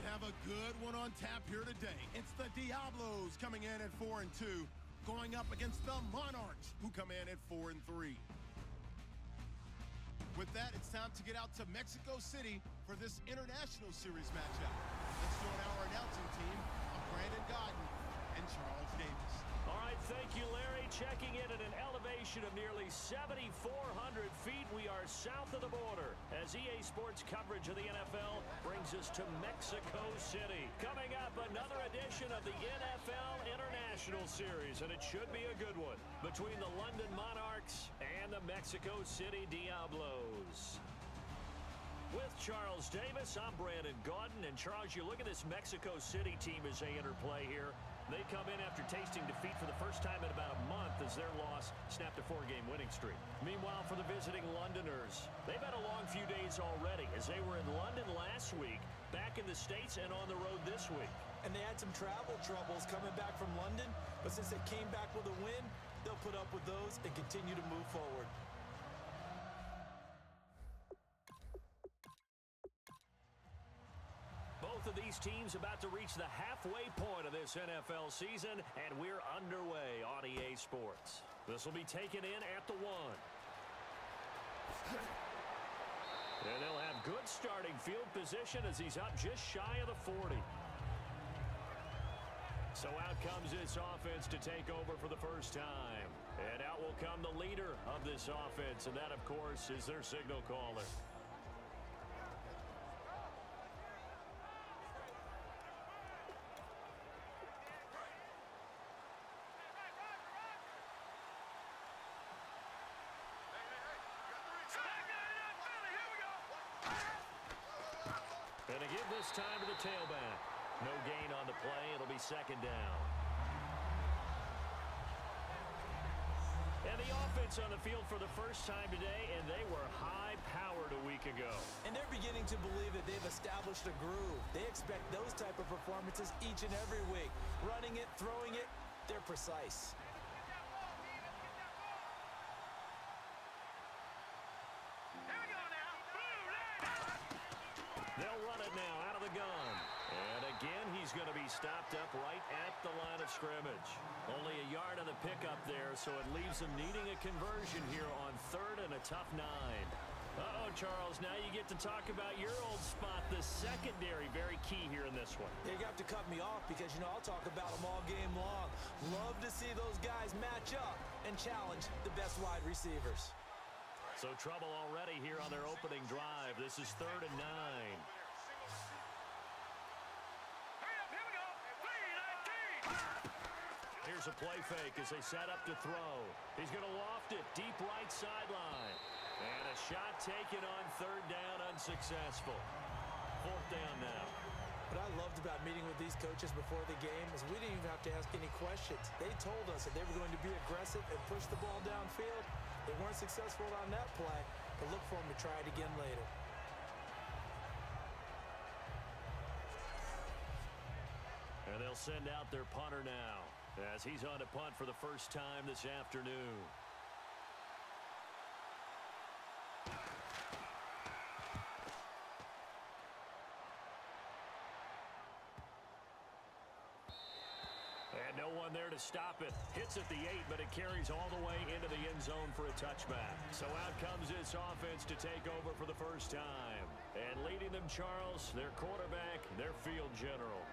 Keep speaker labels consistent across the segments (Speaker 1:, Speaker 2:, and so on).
Speaker 1: have a good one on tap here today. It's the Diablos coming in at 4-2, going up against the Monarchs, who come in at 4-3. With that, it's time to get out to Mexico City for this International Series matchup. Let's join our announcing team. I'm Brandon Godden and Charles Davis.
Speaker 2: All right, thank you, Larry. Checking in at an elevation of nearly 7,400 feet. We are south of the border as EA Sports coverage of the NFL brings us to Mexico City. Coming up, another edition of the NFL International Series, and it should be a good one, between the London Monarchs and the Mexico City Diablos. With Charles Davis, I'm Brandon Godden. And Charles, you look at this Mexico City team as they interplay here. They come in after tasting defeat for the first time in about a month as their loss snapped a 4-game winning streak. Meanwhile, for the visiting Londoners, they've had a long few days already as they were in London last week, back in the States, and on the road this week.
Speaker 3: And they had some travel troubles coming back from London, but since they came back with a win, they'll put up with those and continue to move forward.
Speaker 2: Both of these teams about to reach the halfway point of this NFL season, and we're underway on EA Sports. This will be taken in at the 1. And they'll have good starting field position as he's up just shy of the 40. So out comes this offense to take over for the first time. And out will come the leader of this offense, and that, of course, is their signal caller. Going to give this time to the tailback. No gain on the play. It'll be second down. And the offense on the field for the first time today, and they were high-powered a week ago.
Speaker 3: And they're beginning to believe that they've established a groove. They expect those type of performances each and every week. Running it, throwing it, they're precise.
Speaker 2: They'll run it now out of the gun. And again, he's going to be stopped up right at the line of scrimmage. Only a yard on the pickup there, so it leaves them needing a conversion here on 3rd and a tough 9. Uh-oh, Charles, now you get to talk about your old spot, the secondary. Very key here in this one.
Speaker 3: You have to cut me off because, you know, I'll talk about them all game long. Love to see those guys match up and challenge the best wide receivers.
Speaker 2: So trouble already here on their opening drive. This is 3rd and 9. Here's a play fake as they set up to throw. He's going to loft it deep right sideline. And a shot taken on 3rd down, unsuccessful. 4th down now.
Speaker 3: What I loved about meeting with these coaches before the game is we didn't even have to ask any questions. They told us that they were going to be aggressive and push the ball downfield. They weren't successful on that play, but look for them to try it again later.
Speaker 2: And they'll send out their punter now as he's on to punt for the first time this afternoon. And no one there to stop it. Hits at the 8, but it carries all the way into the end zone for a touchback. So out comes this offense to take over for the first time. And leading them, Charles, their quarterback, their field general.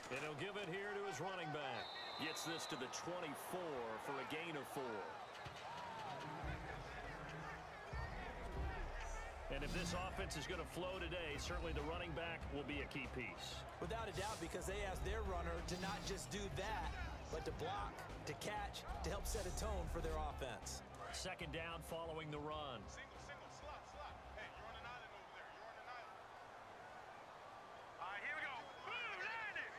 Speaker 2: And he'll give it here to his running back. Gets this to the 24 for a gain of 4. And if this offense is going to flow today, certainly the running back will be a key piece.
Speaker 3: Without a doubt, because they asked their runner to not just do that, but to block, to catch, to help set a tone for their offense.
Speaker 2: Second down following the run.
Speaker 4: Single, slot. Hey, you're on an island over there. You're on an island. All right, here we go. Blue landing.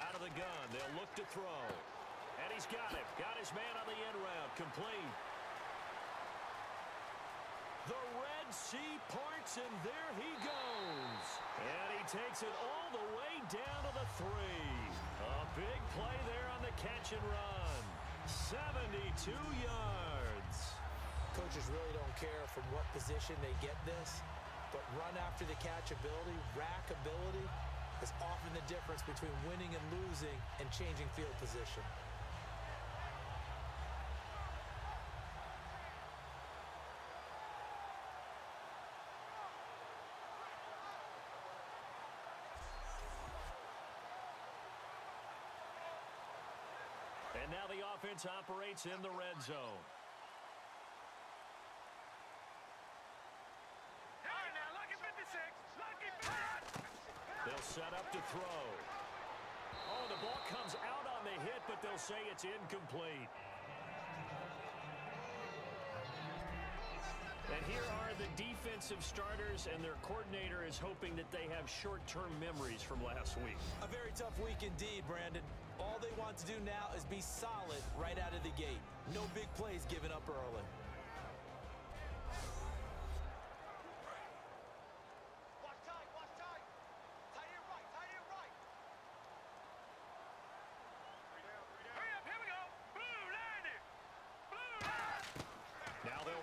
Speaker 2: Out of the gun, they'll look to throw. And he's got it. Got his man on the end route. Complete. The Red Sea parts, and there he goes. And he takes it all the way down to the 3. A big play there on the catch and run. 72 yards.
Speaker 3: Coaches really don't care from what position they get this, but run after the catch ability, rack ability, is often the difference between winning and losing and changing field position.
Speaker 2: And now the offense operates in the red zone. They'll set up to throw. Oh, the ball comes out on the hit, but they'll say it's incomplete. And here are the defensive starters, and their coordinator is hoping that they have short-term memories from last week.
Speaker 3: A very tough week indeed, Brandon. All they want to do now is be solid right out of the gate. No big plays given up early.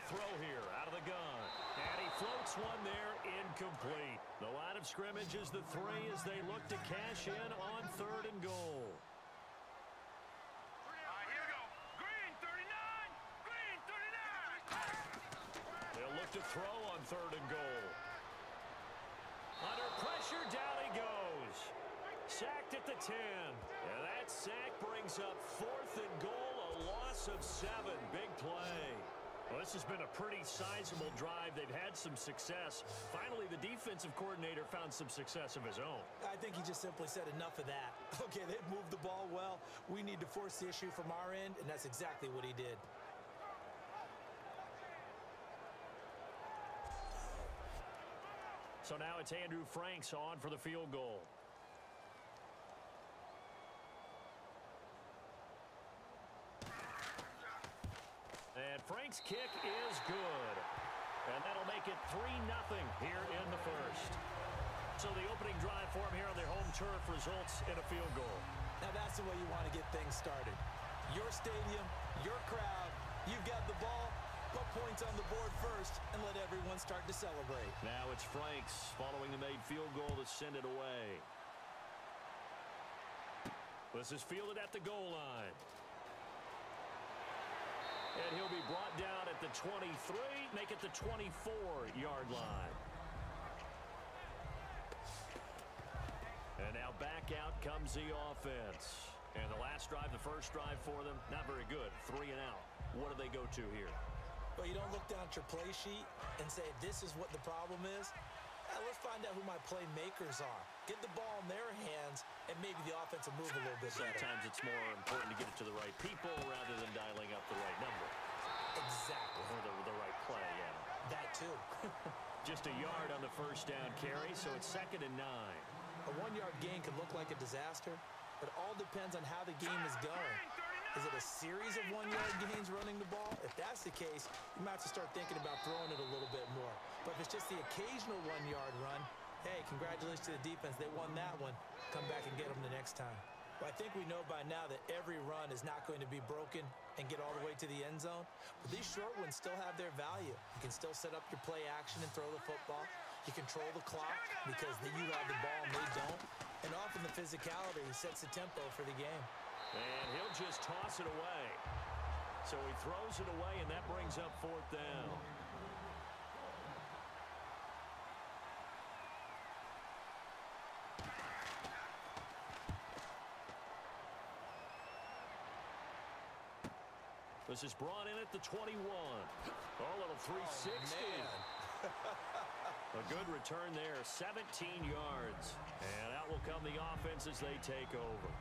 Speaker 2: Throw here out of the gun, and he floats one there, incomplete. The line of scrimmage is the 3 as they look to cash in on 3rd and goal.
Speaker 4: Here we go. Green 39. Green 39.
Speaker 2: They'll look to throw on 3rd and goal. Under pressure, down he goes. Sacked at the 10, and that sack brings up 4th and goal, a loss of 7. Big play. Well, this has been a pretty sizable drive. They've had some success. Finally, the defensive coordinator found some success of his own.
Speaker 3: I think he just simply said enough of that. Okay, they've moved the ball well. We need to force the issue from our end, and that's exactly what he did.
Speaker 2: So now it's Andrew Franks on for the field goal. And Frank's kick is good. And that'll make it 3-0 here in the first. So the opening drive for him here on their home turf results in a field goal.
Speaker 3: Now that's the way you want to get things started. Your stadium, your crowd, you've got the ball, put points on the board first, and let everyone start to celebrate.
Speaker 2: Now it's Franks following the made field goal to send it away. This is fielded at the goal line. And he'll be brought down at the 23, make it the 24-yard line. And now back out comes the offense. And the last drive, the first drive for them, not very good. 3 and out. What do they go to here?
Speaker 3: Well, you don't look down at your play sheet and say, this is what the problem is. Let's find out who my playmakers are. Get the ball in their hands, and maybe the offense will move a little bit better.
Speaker 2: Sometimes it's more important to get it to the right people rather than dialing up the right number.
Speaker 3: Exactly.
Speaker 2: Or the right play, yeah.
Speaker 3: That too.
Speaker 2: Just a yard on the first down carry, so it's 2nd and 9.
Speaker 3: A 1-yard gain could look like a disaster, but it all depends on how the game is going. Is it a series of 1-yard gains running the ball? If that's the case, you might have to start thinking about throwing it a little bit more. But if it's just the occasional 1-yard run, hey, congratulations to the defense. They won that one. Come back and get them the next time. But I think we know by now that every run is not going to be broken and get all the way to the end zone. But these short ones still have their value. You can still set up your play action and throw the football. You control the clock because you have the ball and they don't. And often the physicality sets the tempo for the game.
Speaker 2: And he'll just toss it away. So he throws it away, and that brings up 4th down. This is brought in at the 21. Oh, little 360.
Speaker 3: Oh,
Speaker 2: a good return there, 17 yards. And out will come the offense as they take over.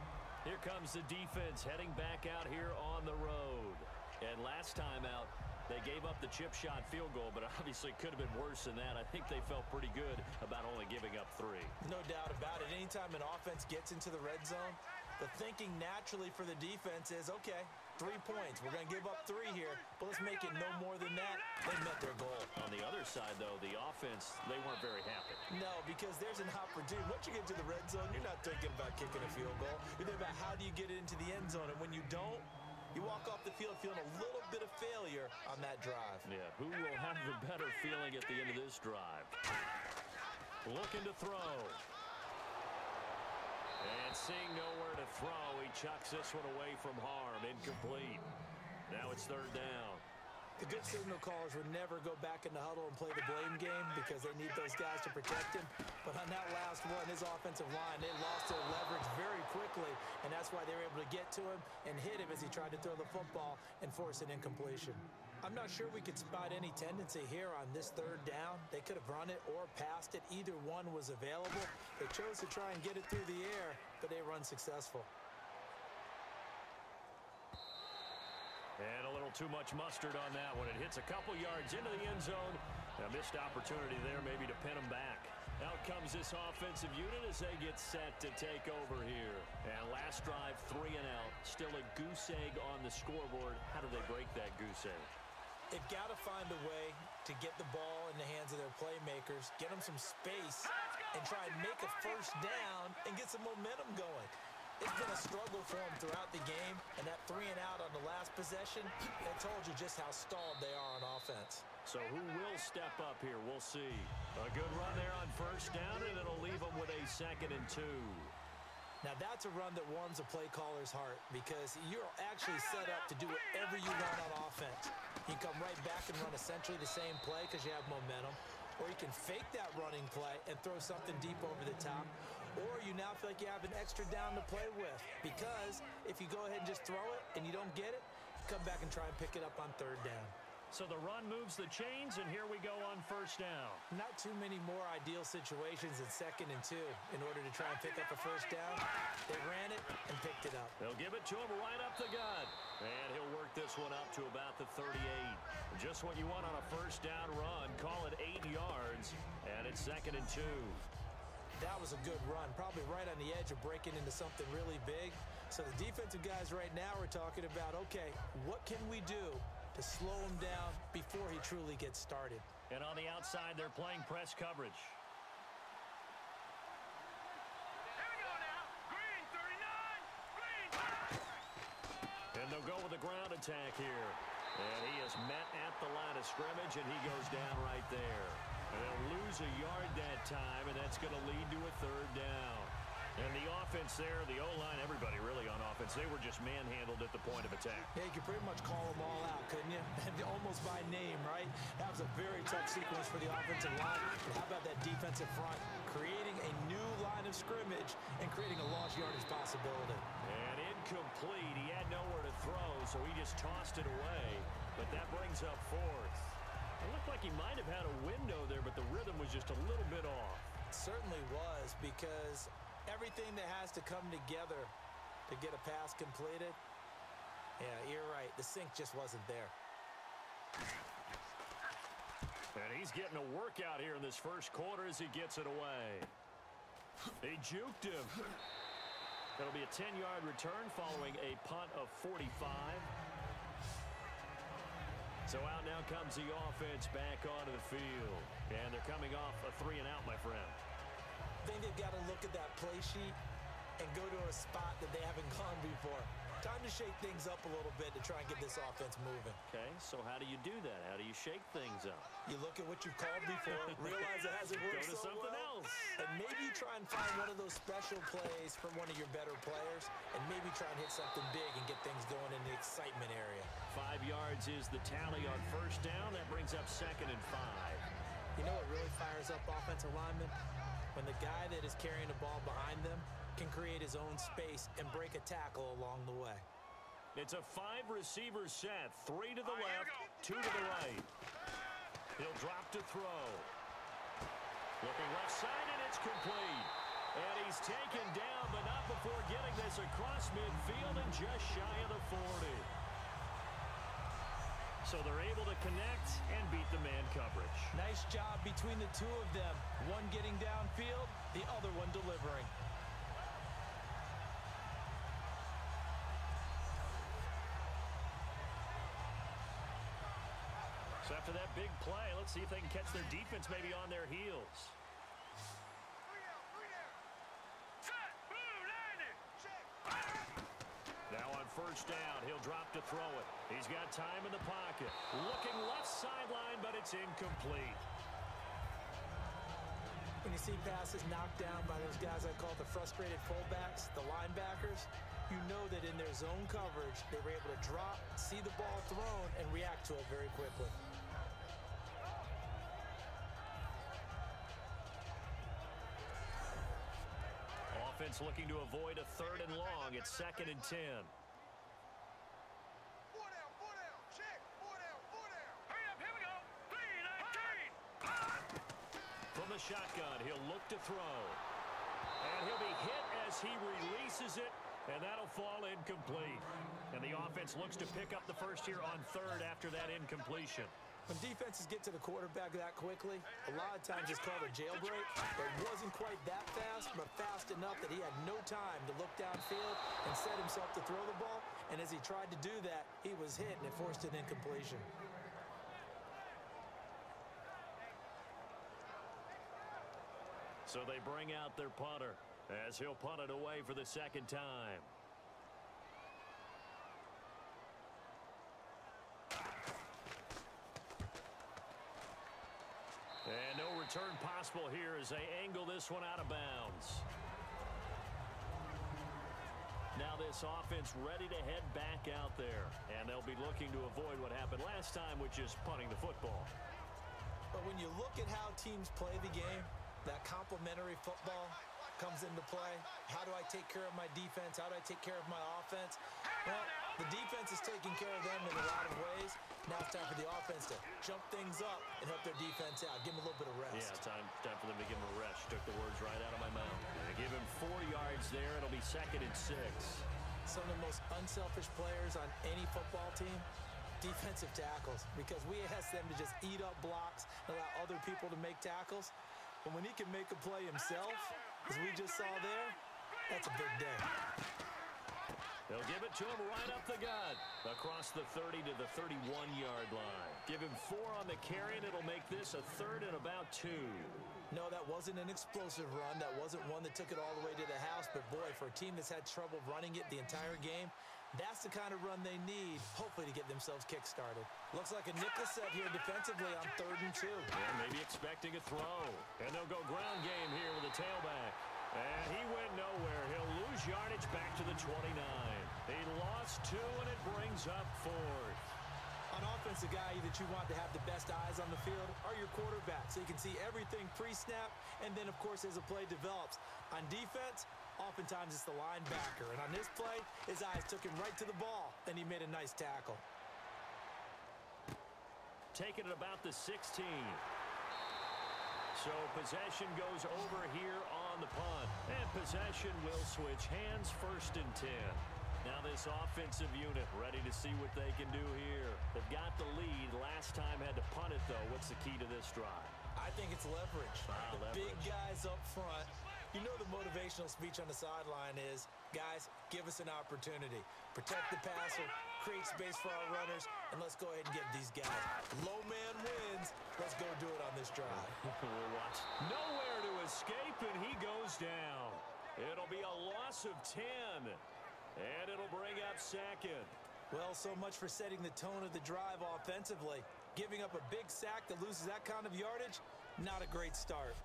Speaker 2: Here comes the defense heading back out here on the road. And last time out, they gave up the chip shot field goal, but obviously it could have been worse than that. I think they felt pretty good about only giving up 3.
Speaker 3: No doubt about it. Anytime an offense gets into the red zone, The thinking naturally for the defense is, okay, 3 points. We're going to give up 3 here, but let's make it no more than that. They met their goal.
Speaker 2: On the other side, though, the offense, they weren't very happy.
Speaker 3: No, because there's an opportunity. Once you get to the red zone, you're not thinking about kicking a field goal. You're thinking about how do you get it into the end zone, and when you don't, you walk off the field feeling a little bit of failure on that drive.
Speaker 2: Yeah, who will have the better feeling at the end of this drive? Looking to throw. And seeing nowhere to throw, he chucks this one away from harm. Incomplete. Now it's 3rd down.
Speaker 3: The good signal callers would never go back in the huddle and play the blame game because they need those guys to protect him. But on that last one, his offensive line, they lost their leverage very quickly, and that's why they were able to get to him and hit him as he tried to throw the football and force an incompletion. I'm not sure we could spot any tendency here on this 3rd down. They could have run it or passed it. Either one was available. They chose to try and get it through the air, but they were unsuccessful.
Speaker 2: And a little too much mustard on that one. It hits a couple yards into the end zone. A missed opportunity there maybe to pin them back. Out comes this offensive unit as they get set to take over here. And last drive, 3 and out. Still a goose egg on the scoreboard. How do they break that goose egg?
Speaker 3: They've got to find a way to get the ball in the hands of their playmakers, get them some space, and try and make a first down and get some momentum going. It's been a struggle for them throughout the game, and that 3 and out on the last possession, that told you just how stalled they are on offense.
Speaker 2: So who will step up here? We'll see. A good run there on first down, and it'll leave them with a 2nd and 2.
Speaker 3: Now, that's a run that warms a play caller's heart because you're actually set up to do whatever you want on offense. You can come right back and run essentially the same play because you have momentum, or you can fake that running play and throw something deep over the top, or you now feel like you have an extra down to play with because if you go ahead and just throw it and you don't get it, come back and try and pick it up on 3rd down.
Speaker 2: So the run moves the chains, and here we go on first down.
Speaker 3: Not too many more ideal situations in 2nd and 2 in order to try and pick up a first down. They ran it and picked it up.
Speaker 2: They'll give it to him right up the gut. And he'll work this one up to about the 38. Just what you want on a first down run. Call it 8 yards, and it's 2nd and 2.
Speaker 3: That was a good run, probably right on the edge of breaking into something really big. So the defensive guys right now are talking about, okay, what can we do to slow him down before he truly gets started?
Speaker 2: And on the outside, they're playing press coverage.
Speaker 4: Here we go now. Green, 39. Green.
Speaker 2: And they'll go with a ground attack here. And he is met at the line of scrimmage, and he goes down right there. And they'll lose a yard that time, and that's going to lead to a 3rd down. And the offense there, the O-line, everybody really on offense, they were just manhandled at the point of attack.
Speaker 3: Yeah, you could pretty much call them all out, couldn't you? Almost by name, right? That was a very tough sequence for the offensive line. But how about that defensive front? Creating a new line of scrimmage and creating a lost yardage possibility.
Speaker 2: And incomplete. He had nowhere to throw, so he just tossed it away. But that brings up 4th. It looked like he might have had a window there, but the rhythm was just a little bit off.
Speaker 3: It certainly was, because everything that has to come together to get a pass completed, yeah, you're right. The sync just wasn't there.
Speaker 2: And he's getting a workout here in this first quarter as he gets it away. He juked him. That'll be a 10-yard return following a punt of 45. So out now comes the offense back onto the field. And they're coming off a 3 and out, my friend.
Speaker 3: I think they've got to look at that play sheet and go to a spot that they haven't gone before. Time to shake things up a little bit to try and get this offense moving.
Speaker 2: Okay, so how do you do that? How do you shake things up?
Speaker 3: You look at what you've called before, realize it hasn't worked
Speaker 2: Go to
Speaker 3: so
Speaker 2: something
Speaker 3: well,
Speaker 2: else.
Speaker 3: and maybe try and find one of those special plays from one of your better players, and maybe try and hit something big and get things going in the excitement area.
Speaker 2: 5 yards is the tally on first down. That brings up 2nd and 5.
Speaker 3: You know what really fires up offensive linemen? When the guy that is carrying the ball behind them can create his own space and break a tackle along the way.
Speaker 2: It's a 5-receiver set. 3 to the left, 2 to the right. He'll drop to throw. Looking left side, and it's complete. And he's taken down, but not before getting this across midfield and just shy of the 40. So they're able to connect and beat the man coverage.
Speaker 3: Nice job between the two of them. One getting downfield, the other one delivering.
Speaker 2: after that big play, let's see if they can catch their defense maybe on their heels. Now on first down, he'll drop to throw it. He's got time in the pocket. Looking left sideline, but it's incomplete.
Speaker 3: When you see passes knocked down by those guys I call the frustrated fullbacks, the linebackers, you know that in their zone coverage, they were able to drop, see the ball thrown, and react to it very quickly.
Speaker 2: Offense looking to avoid a 3rd and long. It's 2nd and 10. From the shotgun, he'll look to throw. And he'll be hit as he releases it, and that'll fall incomplete. And the offense looks to pick up the first here on 3rd after that incompletion.
Speaker 3: When defenses get to the quarterback that quickly, a lot of times it's called a jailbreak. It wasn't quite that fast, but fast enough that he had no time to look downfield and set himself to throw the ball. And as he tried to do that, he was hit, and it forced an incompletion.
Speaker 2: So they bring out their punter as he'll punt it away for the 2nd time. And no return possible here as they angle this one out of bounds. Now this offense ready to head back out there. And they'll be looking to avoid what happened last time, which is punting the football.
Speaker 3: But when you look at how teams play the game, that complementary football comes into play. How do I take care of my defense? How do I take care of my offense? Well, the defense is taking care of them in a lot of ways. Now it's time for the offense to jump things up and help their defense out. Give them a little bit of rest.
Speaker 2: Yeah, time for them to give him a rest. Took the words right out of my mouth. Give him 4 yards there. It'll be 2nd and 6.
Speaker 3: Some of the most unselfish players on any football team, defensive tackles, because we ask them to just eat up blocks and allow other people to make tackles. But when he can make a play himself, as we just saw there, that's a big day.
Speaker 2: They'll give it to him right up the gut. Across the 30 to the 31-yard line. Give him 4 on the carry, and it'll make this a 3rd and about 2.
Speaker 3: No, that wasn't an explosive run. That wasn't one that took it all the way to the house. But, boy, for a team that's had trouble running it the entire game, that's the kind of run they need, hopefully, to get themselves kick-started. Looks like a nickel set here defensively on 3rd and 2.
Speaker 2: Yeah, maybe expecting a throw. And they'll go ground game here with a tailback. And he went nowhere. He'll lose yardage back to the 29. He lost 2, and it brings up 4th.
Speaker 3: On offense, the guy that you want to have the best eyes on the field are your quarterbacks, so you can see everything pre-snap, and then, of course, as the play develops. On defense, oftentimes it's the linebacker, and on this play, his eyes took him right to the ball, and he made a nice tackle.
Speaker 2: Taking it about the 16. So possession goes over here on the punt. And possession will switch hands, 1st and 10. Now this offensive unit ready to see what they can do here. They've got the lead. Last time had to punt it, though. What's the key to this drive?
Speaker 3: I think it's leverage.
Speaker 2: Leverage.
Speaker 3: Big guys up front. You know the motivational speech on the sideline is, guys, give us an opportunity. Protect the passer, create space for our runners, and let's go ahead and get these guys. Low man wins. Let's go do it on this drive.
Speaker 2: We'll watch. Nowhere to escape, and he goes down. It'll be a loss of 10, and it'll bring up 2nd.
Speaker 3: Well, so much for setting the tone of the drive offensively. Giving up a big sack that loses that kind of yardage, not a great start.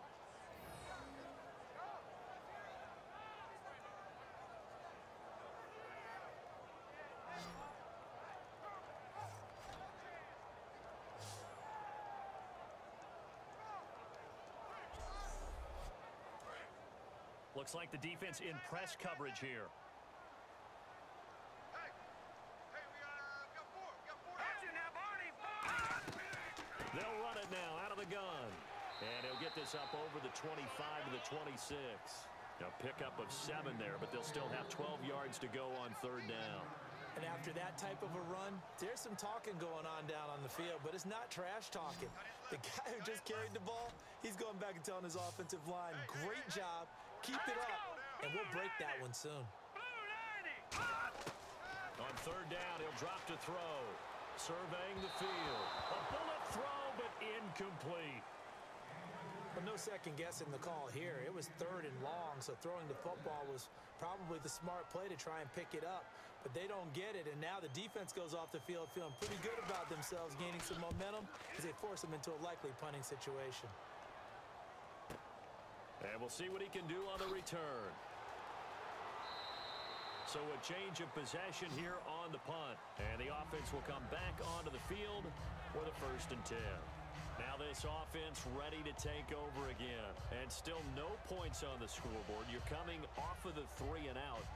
Speaker 2: Looks like the defense in press coverage here. They'll run it now out of the gun. And he'll get this up over the 25 to the 26. A pickup of 7 there, but they'll still have 12 yards to go on 3rd down.
Speaker 3: And after that type of a run, there's some talking going on down on the field, but it's not trash talking. The guy who just carried the ball, he's going back and telling his offensive line, great job, keep it up, and we'll break that one soon.
Speaker 2: On 3rd down, he'll drop to throw. Surveying the field. A bullet throw, but incomplete.
Speaker 3: But no second guessing the call here. It was 3rd and long, so throwing the football was probably the smart play to try and pick it up. But they don't get it, and now the defense goes off the field feeling pretty good about themselves, gaining some momentum as they force them into a likely punting situation.
Speaker 2: And we'll see what he can do on the return. So a change of possession here on the punt. And the offense will come back onto the field for the 1st and 10. Now this offense ready to take over again. And still no points on the scoreboard. You're coming off of the 3 and out.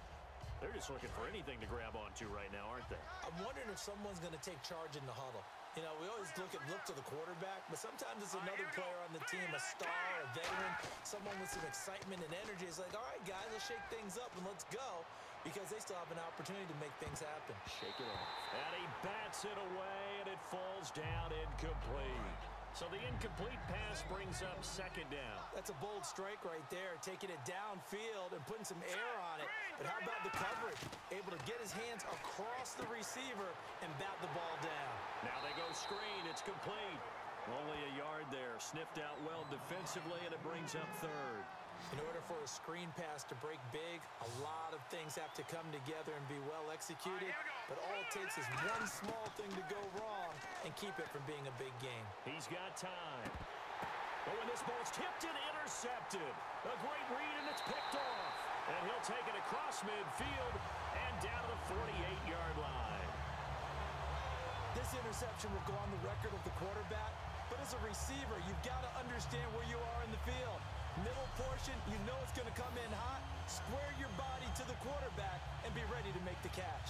Speaker 2: They're just looking for anything to grab onto right now, aren't they?
Speaker 3: I'm wondering if someone's going to take charge in the huddle. You know, we always look to the quarterback, but sometimes it's another player on the team, a star, a veteran, someone with some excitement and energy. It's like, all right, guys, let's shake things up and let's go, because they still have an opportunity to make things happen.
Speaker 2: Shake it off. And he bats it away, and it falls down incomplete. So the incomplete pass brings up 2nd down.
Speaker 3: That's a bold strike right there, taking it downfield and putting some air on it. But how about the coverage? Able to get his hands across the receiver and bat the ball down.
Speaker 2: Now they go screen. It's complete. Only a yard there. Sniffed out well defensively, and it brings up 3rd.
Speaker 3: In order for a screen pass to break big, a lot of things have to come together and be well executed. But all it takes is one small thing to go wrong and keep it from being a big game.
Speaker 2: He's got time. Oh, and this ball's tipped and intercepted. A great read, and it's picked off. And he'll take it across midfield and down to the 48-yard line.
Speaker 3: This interception will go on the record of the quarterback. But as a receiver, you've got to understand where you are in the field. Middle portion, you know it's going to come in hot. Square your body to the quarterback and be ready to make the catch.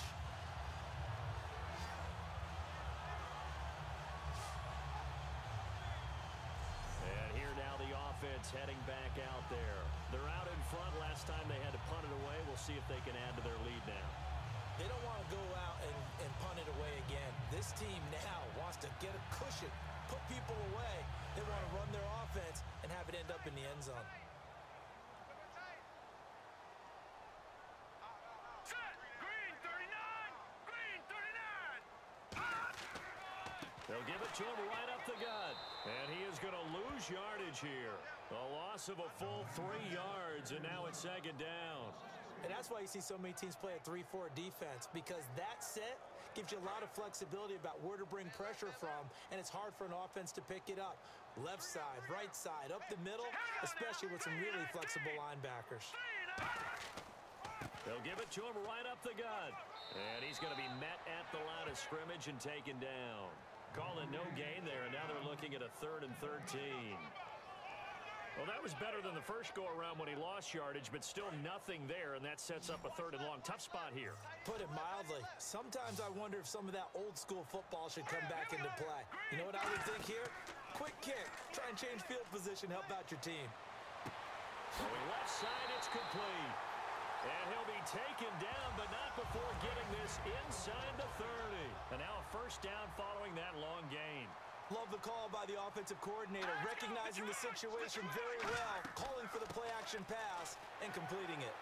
Speaker 2: And here now the offense heading back out there. They're out in front. Last time they had to punt it away. We'll see if they can add to their lead now.
Speaker 3: They don't want to go out and punt it away again. This team now wants to get a cushion, put people away. They want to run their offense and have it end up in the end zone.
Speaker 4: Set! Green 39! Green 39!
Speaker 2: They'll give it to him right up the gut. And he is going to lose yardage here. A loss of a full 3 yards, and now it's 2nd down.
Speaker 3: And that's why you see so many teams play a 3-4 defense, because that set gives you a lot of flexibility about where to bring pressure from, and it's hard for an offense to pick it up. Left side, right side, up the middle, especially with some really flexible linebackers.
Speaker 2: They'll give it to him right up the gut. And he's going to be met at the line of scrimmage and taken down. Calling no gain there, and now they're looking at a 3rd and 13. Well, that was better than the first go-around when he lost yardage, but still nothing there, and that sets up a 3rd and long. Tough spot here.
Speaker 3: Put it mildly. Sometimes I wonder if some of that old-school football should come back into play. You know what I would think here? Quick kick. Try and change field position, help out your team.
Speaker 2: Going left side, it's complete. And he'll be taken down, but not before getting this inside the 30. And now a 1st down following that long gain.
Speaker 3: Love the call by the offensive coordinator, recognizing the situation very well, calling for the play-action pass, and completing it.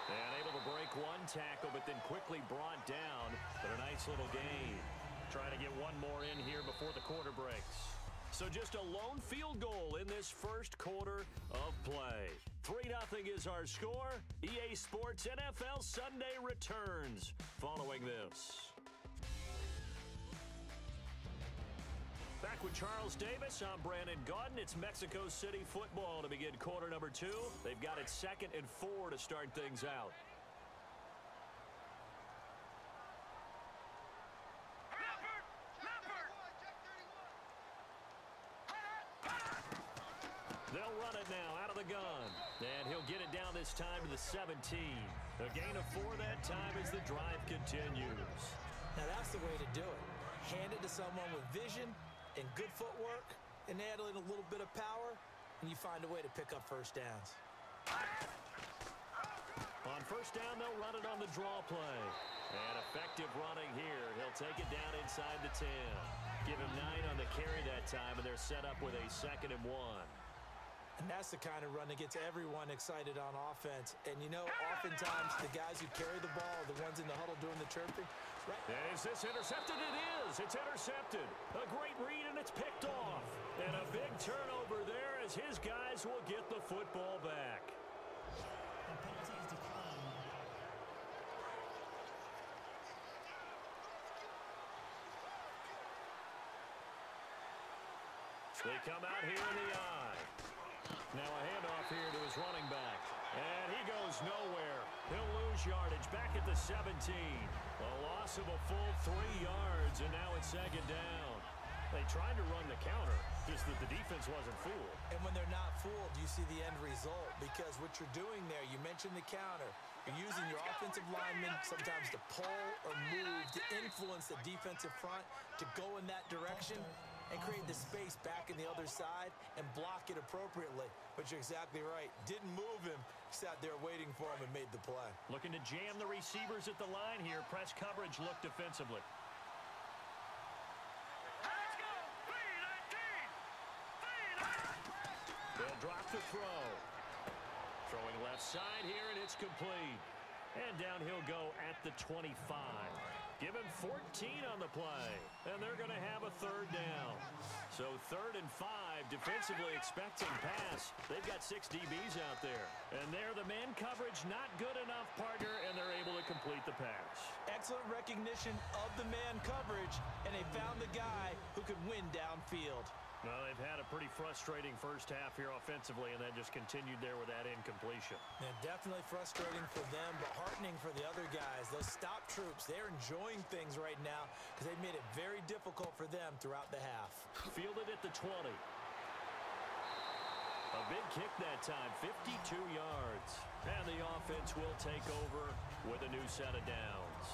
Speaker 2: And able to break one tackle, but then quickly brought down. But a nice little gain. Trying to get one more in here before the quarter breaks. So just a lone field goal in this 1st quarter of play. 3-0 is our score. EA Sports NFL Sunday returns following this. Back with Charles Davis, I'm Brandon Gaudin. It's Mexico City football to begin quarter number 2. They've got it 2nd and 4 to start things out. They'll run it now out of the gun. And he'll get it down this time to the 17. A gain of 4 that time as the drive continues.
Speaker 3: Now that's the way to do it. Hand it to someone with vision and good footwork, and add in a little bit of power, and you find a way to pick up 1st downs.
Speaker 2: On 1st down, they'll run it on the draw play. And effective running here. He'll take it down inside the 10. Give him 9 on the carry that time, and they're set up with a 2nd and 1.
Speaker 3: And that's the kind of run that gets everyone excited on offense. And, you know, oftentimes the guys who carry the ball, the ones in the huddle doing the chirping,
Speaker 2: Is this intercepted? It is. It's intercepted. A great read, and it's picked off. And a big turnover there as his guys will get the football back. They come out here in the eye. Now a handoff here to his running back. And he goes nowhere. He'll lose yardage back at the 17. A loss of a full 3 yards, and now it's second down. They tried to run the counter, just that the defense wasn't fooled.
Speaker 3: And when they're not fooled, you see the end result. Because what you're doing there, you mentioned the counter. You're using your offensive linemen sometimes to pull or move to influence the defensive front to go in that direction and create the space back in the other side and block it appropriately. But you're exactly right. Didn't move him. Sat there waiting for him and made the play.
Speaker 2: Looking to jam the receivers at the line here. Press coverage look defensively.
Speaker 4: Let's go! 3-19!
Speaker 2: They'll drop the throw. Throwing left side here, and it's complete. And down he'll go at the 25. Give him 14 on the play, and they're going to have a third down. So 3rd and 5, defensively expecting pass. They've got 6 DBs out there. And there, the man coverage not good enough, partner, and they're able to complete the pass.
Speaker 3: Excellent recognition of the man coverage, and they found the guy who could win downfield.
Speaker 2: Well, they've had a pretty frustrating first half here offensively, and then just continued there with that incompletion.
Speaker 3: Yeah, definitely frustrating for them, but heartening for the other guys. Those stop troops, they're enjoying things right now because they've made it very difficult for them throughout the half.
Speaker 2: Fielded at the 20. A big kick that time, 52 yards. And the offense will take over with a new set of downs.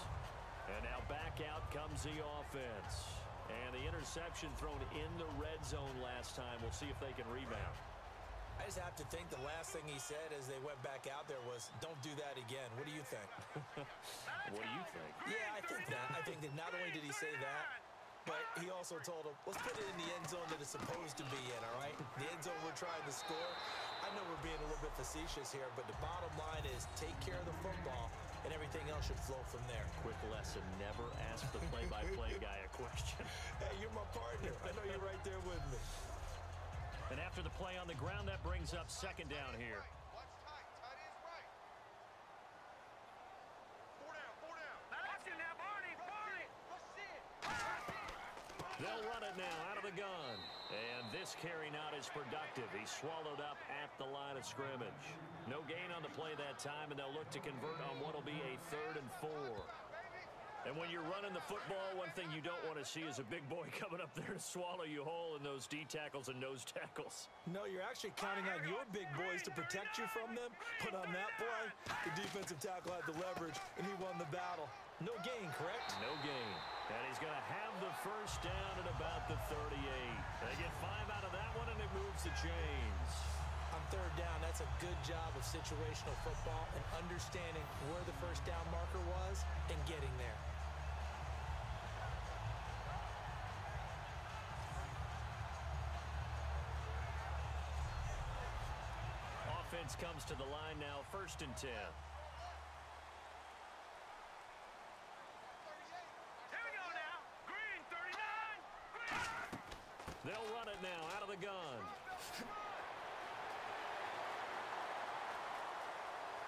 Speaker 2: And now back out comes the offense. And the interception thrown in the red zone last time. We'll see if they can rebound.
Speaker 3: I just have to think the last thing he said as they went back out there was, don't do that again. What do you think?
Speaker 2: What do you think?
Speaker 3: Yeah, I think that. I think that not only did he say that, but he also told him, let's put it in the end zone that it's supposed to be in, all right? The end zone we're trying to score. I know we're being a little bit facetious here, but the bottom line is take care of the football, and everything else should flow from there.
Speaker 2: Quick lesson, never ask the play-by-play guy a question.
Speaker 3: Hey, you're my partner. I know you're right there with me.
Speaker 2: And after the play on the ground, that brings up second down here.
Speaker 4: Watch tight. Tight is right. 4 down. 4 down. Watch it now, Barney. Barney.
Speaker 2: They'll run it now out of the gun. And this carry not as productive. He's swallowed up at the line of scrimmage. No gain on the play that time, and they'll look to convert on what will be a 3rd and 4. And when you're running the football, one thing you don't want to see is a big boy coming up there to swallow you whole in those D tackles and nose tackles.
Speaker 3: No, you're actually counting on your big boys to protect you from them. But on that play, the defensive tackle had the leverage, and he won the battle. No gain, correct?
Speaker 2: No gain. And he's going to have the first down at about the 38. They get 5 out of that one, and it moves the chains.
Speaker 3: On 3rd down, that's a good job of situational football and understanding where the first down marker was and getting there.
Speaker 2: Offense comes to the line now, 1st and 10.
Speaker 4: Here we go now. Green, 39. Green.
Speaker 2: They'll run it now out of the gun.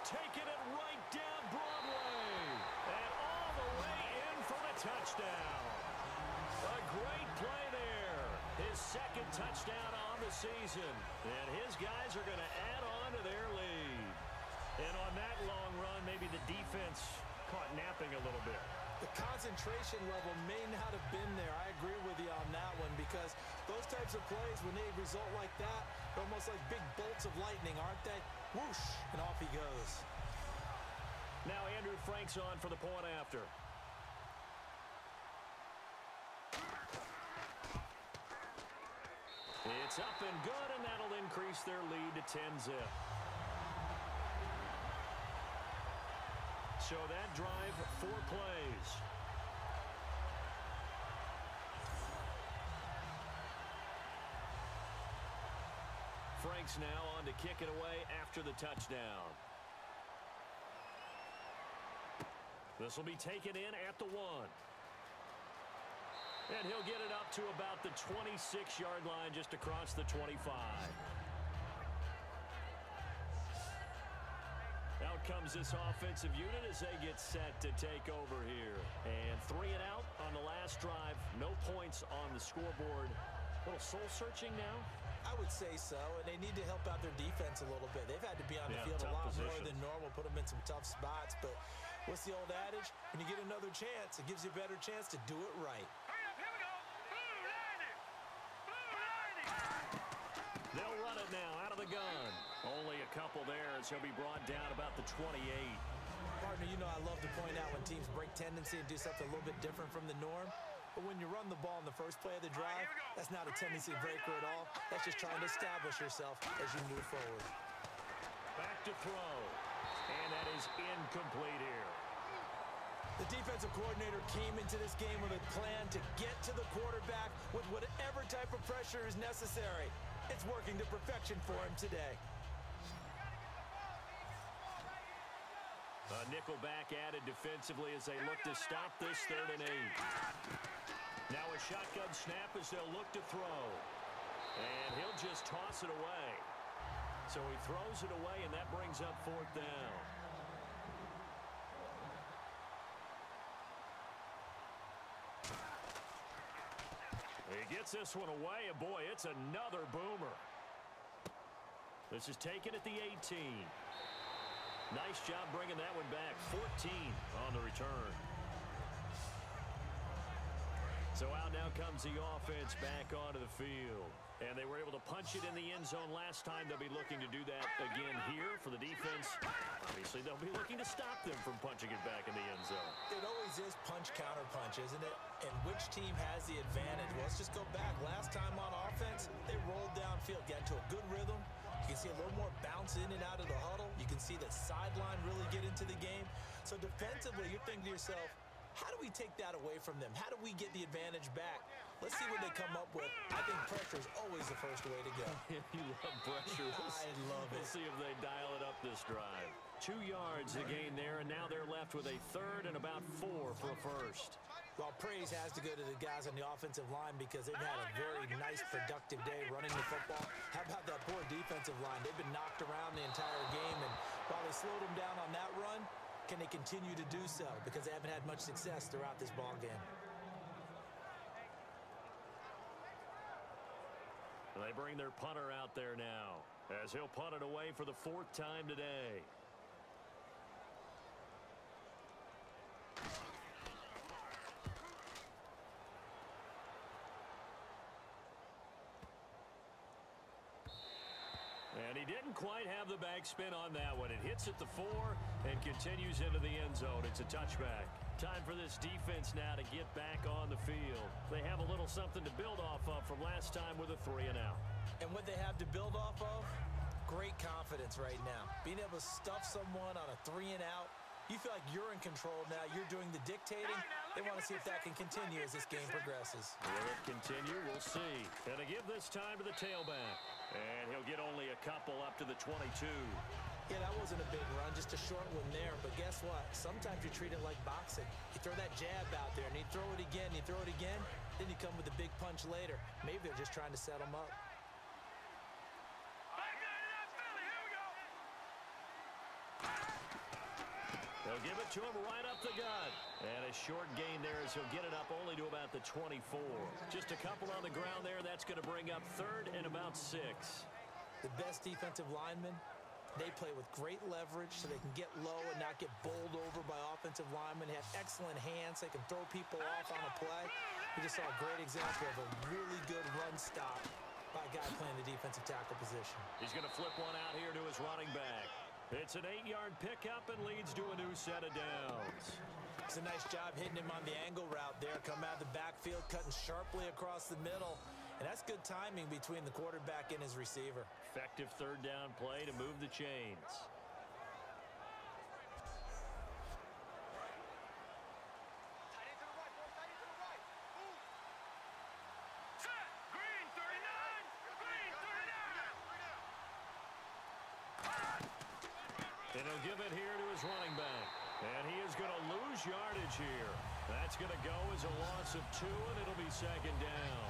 Speaker 2: Taking it right down Broadway. And all the way in for the touchdown. A great play there. His 2nd touchdown on the season. And his guys are going to add on to their lead. And on that long run, maybe the defense caught napping a little bit.
Speaker 3: The concentration level may not have been there. I agree with you on that one because those types of plays, when they result like that, they're almost like big bolts of lightning, aren't they? Whoosh, and off he goes.
Speaker 2: Now Andrew Frank's on for the point after. It's up and good, and that'll increase their lead to 10-zip. So that drive, 4 plays. Frank's now on to kick it away after the touchdown. This will be taken in at the 1. And he'll get it up to about the 26-yard line, just across the 25. Out comes this offensive unit as they get set to take over here. And 3 and out on the last drive. No points on the scoreboard. A little soul-searching now?
Speaker 3: I would say so, and they need to help out their defense a little bit. They've had to be on the field a lot more than normal, put them in some tough spots. But what's the old adage? When you get another chance, it gives you a better chance to do it right.
Speaker 4: Hurry up, here we go. Blue 90. Blue 90.
Speaker 2: They'll run it now out of the gun. Only a couple there as he'll be brought down about the 28.
Speaker 3: Partner, you know I love to point out when teams break tendency and do something a little bit different from the norm. But when you run the ball in the first play of the drive, that's not a tendency breaker at all. That's just trying to establish yourself as you move forward.
Speaker 2: Back to throw. And that is incomplete here.
Speaker 3: The defensive coordinator came into this game with a plan to get to the quarterback with whatever type of pressure is necessary. It's working to perfection for him today.
Speaker 2: A nickel back added defensively as they look to stop this 3rd and 8. Now a shotgun snap as they'll look to throw. And he'll just toss it away. So he throws it away, and that brings up 4th down. He gets this one away, and boy, it's another boomer. This is taken at the 18. Nice job bringing that one back. 14 on the return. So out now comes the offense back onto the field. And they were able to punch it in the end zone last time. They'll be looking to do that again here for the defense. Obviously, they'll be looking to stop them from punching it back in the end zone.
Speaker 3: It always is punch-counter-punch, isn't it? And which team has the advantage? Well, let's just go back. Last time on offense, they rolled downfield, got into a good rhythm. You can see a little more bounce in and out of the huddle. You can see the sideline really get into the game. So defensively, you're thinking to yourself, how do we take that away from them? How do we get the advantage back? Let's see what they come up with. I think pressure is always the first way to go.
Speaker 2: You love pressure.
Speaker 3: I love it.
Speaker 2: We'll see if they dial it up this drive. 2 yards to gain there, and now they're left with a 3rd and about 4 for a first.
Speaker 3: Well, praise has to go to the guys on the offensive line because they've had a very nice, productive day running the football. How about that poor defensive line? They've been knocked around the entire game, and while they slowed them down on that run, can they continue to do so? Because they haven't had much success throughout this ball game.
Speaker 2: They bring their punter out there now as he'll punt it away for the 4th time today. And he didn't quite have the backspin on that one. It hits at the 4 and continues into the end zone. It's a touchback. Time for this defense now to get back on the field. They have a little something to build off of from last time with a 3 and out.
Speaker 3: And what they have to build off of, great confidence right now. Being able to stuff someone on a 3 and out, you feel like you're in control now. You're doing the dictating. They want to see if that can continue as this game progresses.
Speaker 2: Will it continue? We'll see. And to give this time to the tailback. And he'll get only a couple up to the 22.
Speaker 3: Yeah, that wasn't a big run, just a short one there. But guess what? Sometimes you treat it like boxing. You throw that jab out there, and you throw it again, you throw it again, then you come with a big punch later. Maybe they're just trying to set them up.
Speaker 2: They'll give it to him right up the gut. And a short gain there as he'll get it up only to about the 24. Just a couple on the ground there. That's going to bring up 3rd and about 6.
Speaker 3: The best defensive linemen, they play with great leverage so they can get low and not get bowled over by offensive linemen. They have excellent hands. They can throw people off on a play. We just saw a great example of a really good run stop by a guy playing the defensive tackle position.
Speaker 2: He's going to flip one out here to his running back. It's an 8-yard pickup and leads to a new set of downs.
Speaker 3: It's a nice job hitting him on the angle route there. Come out of the backfield, cutting sharply across the middle. And that's good timing between the quarterback and his receiver.
Speaker 2: Effective 3rd down play to move the chains. And he'll give it here to his running back. And he is going to lose yardage here. That's going to go as a loss of 2, and it'll be second down.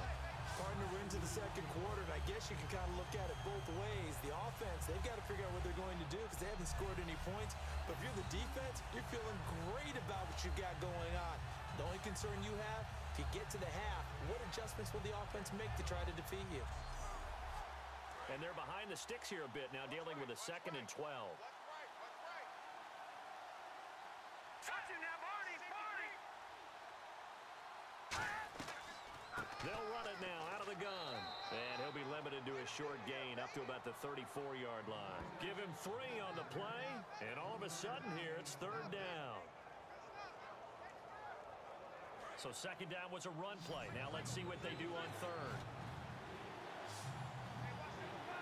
Speaker 3: Partner, we're into the second quarter, and I guess you can kind of look at it both ways. The offense, they've got to figure out what they're going to do because they haven't scored any points. But if you're the defense, you're feeling great about what you've got going on. The only concern you have, if you get to the half, what adjustments will the offense make to try to defeat you?
Speaker 2: And they're behind the sticks here a bit now, dealing with a 2nd and 12. They'll run it now out of the gun. And he'll be limited to a short gain up to about the 34-yard line. Give him 3 on the play, and all of a sudden here it's 3rd down. So 2nd down was a run play. Now let's see what they do on 3rd.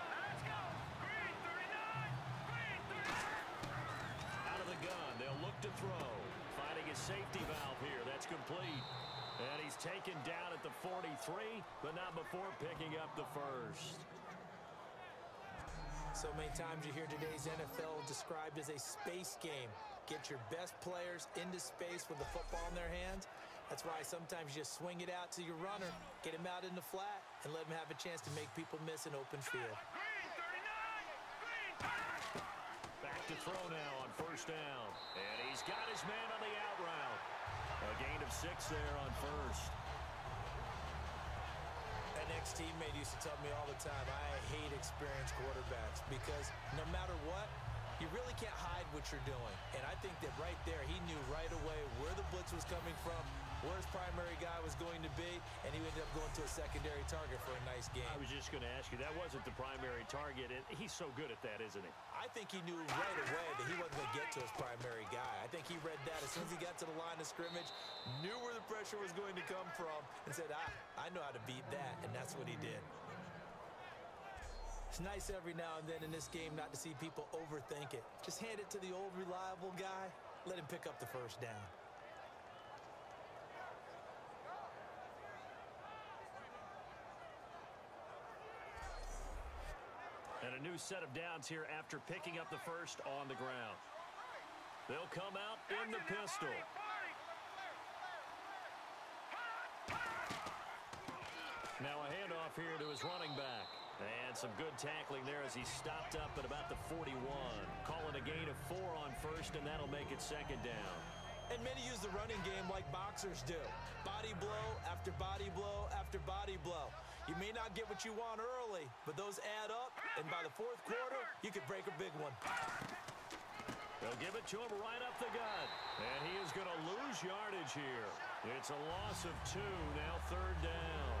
Speaker 4: Let's go! Green 39!
Speaker 2: Out of the gun, they'll look to throw. Finding a safety valve here. That's complete. And he's taken down at the 43, but not before picking up the first.
Speaker 3: So many times you hear today's NFL described as a space game. Get your best players into space with the football in their hands. That's why sometimes you just swing it out to your runner, get him out in the flat, and let him have a chance to make people miss an open field.
Speaker 4: Green 39! Green!
Speaker 2: Back to throw now on 1st down. And he's got his man on the out route. A gain of 6 there on 1st.
Speaker 3: An ex-teammate used to tell me all the time, I hate experienced quarterbacks because no matter what, you really can't hide what you're doing. And I think that right there, he knew right away where the blitz was coming from, where his primary guy was going to be, and he ended up going to a secondary target for a nice game.
Speaker 2: I was just going to ask you, that wasn't the primary target, and he's so good at that, isn't he?
Speaker 3: I think he knew right away that he wasn't going to get to his primary guy. I think he read that as soon as he got to the line of scrimmage, knew where the pressure was going to come from, and said, I know how to beat that, and that's what he did. It's nice every now and then in this game not to see people overthink it. Just hand it to the old reliable guy, let him pick up the 1st down.
Speaker 2: And a new set of downs here after picking up the first on the ground. They'll come out in the pistol. Now a handoff here to his running back. And some good tackling there as he stopped up at about the 41. Calling a gain of 4 on 1st, and that'll make it 2nd down.
Speaker 3: And many use the running game like boxers do. Body blow after body blow after body blow. You may not get what you want early, but those add up, and by the 4th quarter, you could break a big one.
Speaker 2: They'll give it to him right up the gut. And he is going to lose yardage here. It's a loss of 2, now 3rd down.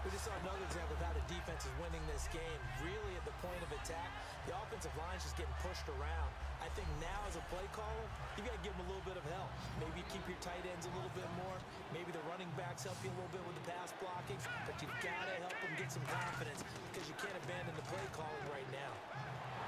Speaker 3: We just saw another example of how the defense is winning this game. Really at the point of attack, the offensive line is just getting pushed around. I think now as a play caller, you got to give them a little bit of help. Maybe you keep your tight ends a little bit more. Maybe the running backs help you a little bit with the pass blocking. But you've got to help them get some confidence because you can't abandon the play calling right now.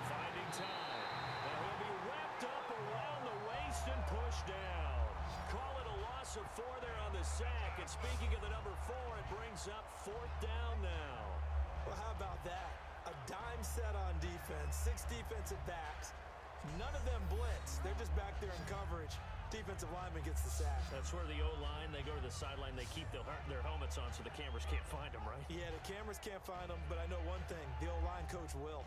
Speaker 2: Finding time. And he'll be wrapped up around the waist and pushed down. Call it a loss of 4 there on the sack. And speaking of the number 4, it brings up 4th down now.
Speaker 3: Well, how about that? A dime set on defense, 6 defensive backs. None of them blitz. They're just back there in coverage. Defensive lineman gets the sack.
Speaker 2: That's where the O-line, they go to the sideline, they keep their helmets on so the cameras can't find them, right?
Speaker 3: Yeah, the cameras can't find them, but I know one thing. The O-line coach will.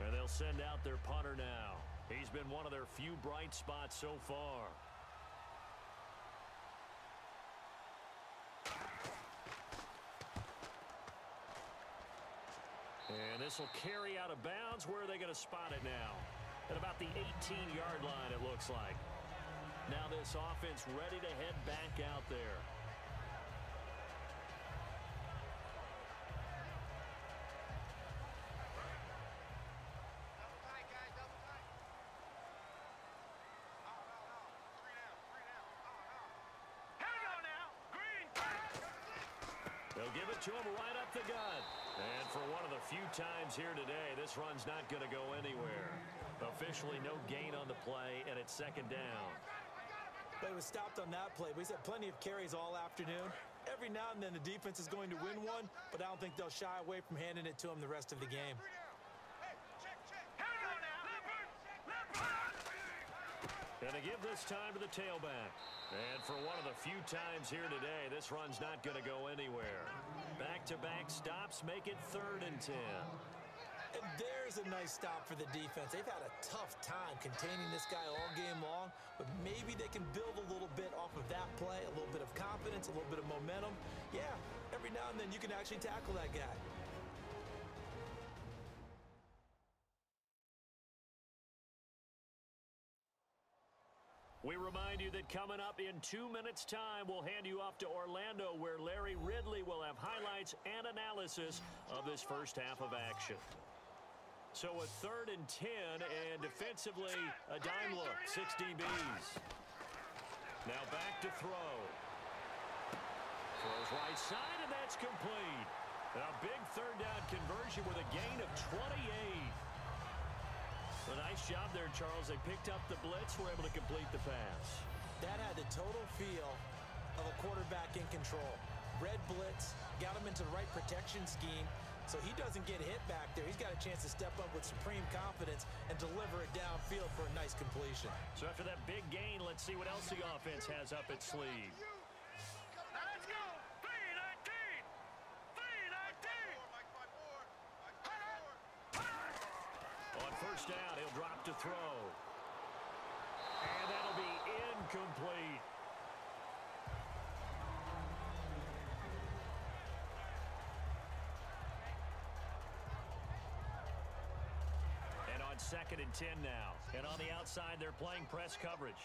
Speaker 2: And they'll send out their punter now. He's been one of their few bright spots so far. And this will carry out of bounds. Where are they going to spot it now? At about the 18-yard line, it looks like. Now this offense ready to head back out there. They'll give it to him right up the gut. And for one of the few times here today, this run's not going to go anywhere. Officially no gain on the play, and it's 2nd down.
Speaker 3: But it was stopped on that play. But he's had plenty of carries all afternoon. every now and then the defense is going to win one, but I don't think they'll shy away from handing it to him the rest of the game.
Speaker 2: And they give this time to the tailback. And for one of the few times here today, this run's not going to go anywhere. Back-to-back stops make it 3rd and 10.
Speaker 3: And there's a nice stop for the defense. They've had a tough time containing this guy all game long, but maybe they can build a little bit off of that play, a little bit of confidence, a little bit of momentum. Yeah, every now and then you can actually tackle that guy.
Speaker 2: We remind you that coming up in 2 minutes' time, we'll hand you off to Orlando, where Larry Ridley will have highlights and analysis of this first half of action. So a 3rd and 10, and defensively, a dime look, 6 DBs. Now back to throw. Throws right side, and that's complete. A big 3rd down conversion with a gain of 28. A nice job there, Charles. They picked up the blitz, were able to complete the pass.
Speaker 3: That had the total feel of a quarterback in control. Red blitz, got him into the right protection scheme, so he doesn't get hit back there. He's got a chance to step up with supreme confidence and deliver it downfield for a nice completion.
Speaker 2: So after that big gain, let's see what else the offense has up its sleeve.
Speaker 4: Let's go! 3-19! 3-19!
Speaker 2: On first down, he'll drop to throw. And that'll be incomplete. And on 2nd and 10 now. And on the outside, they're playing press coverage.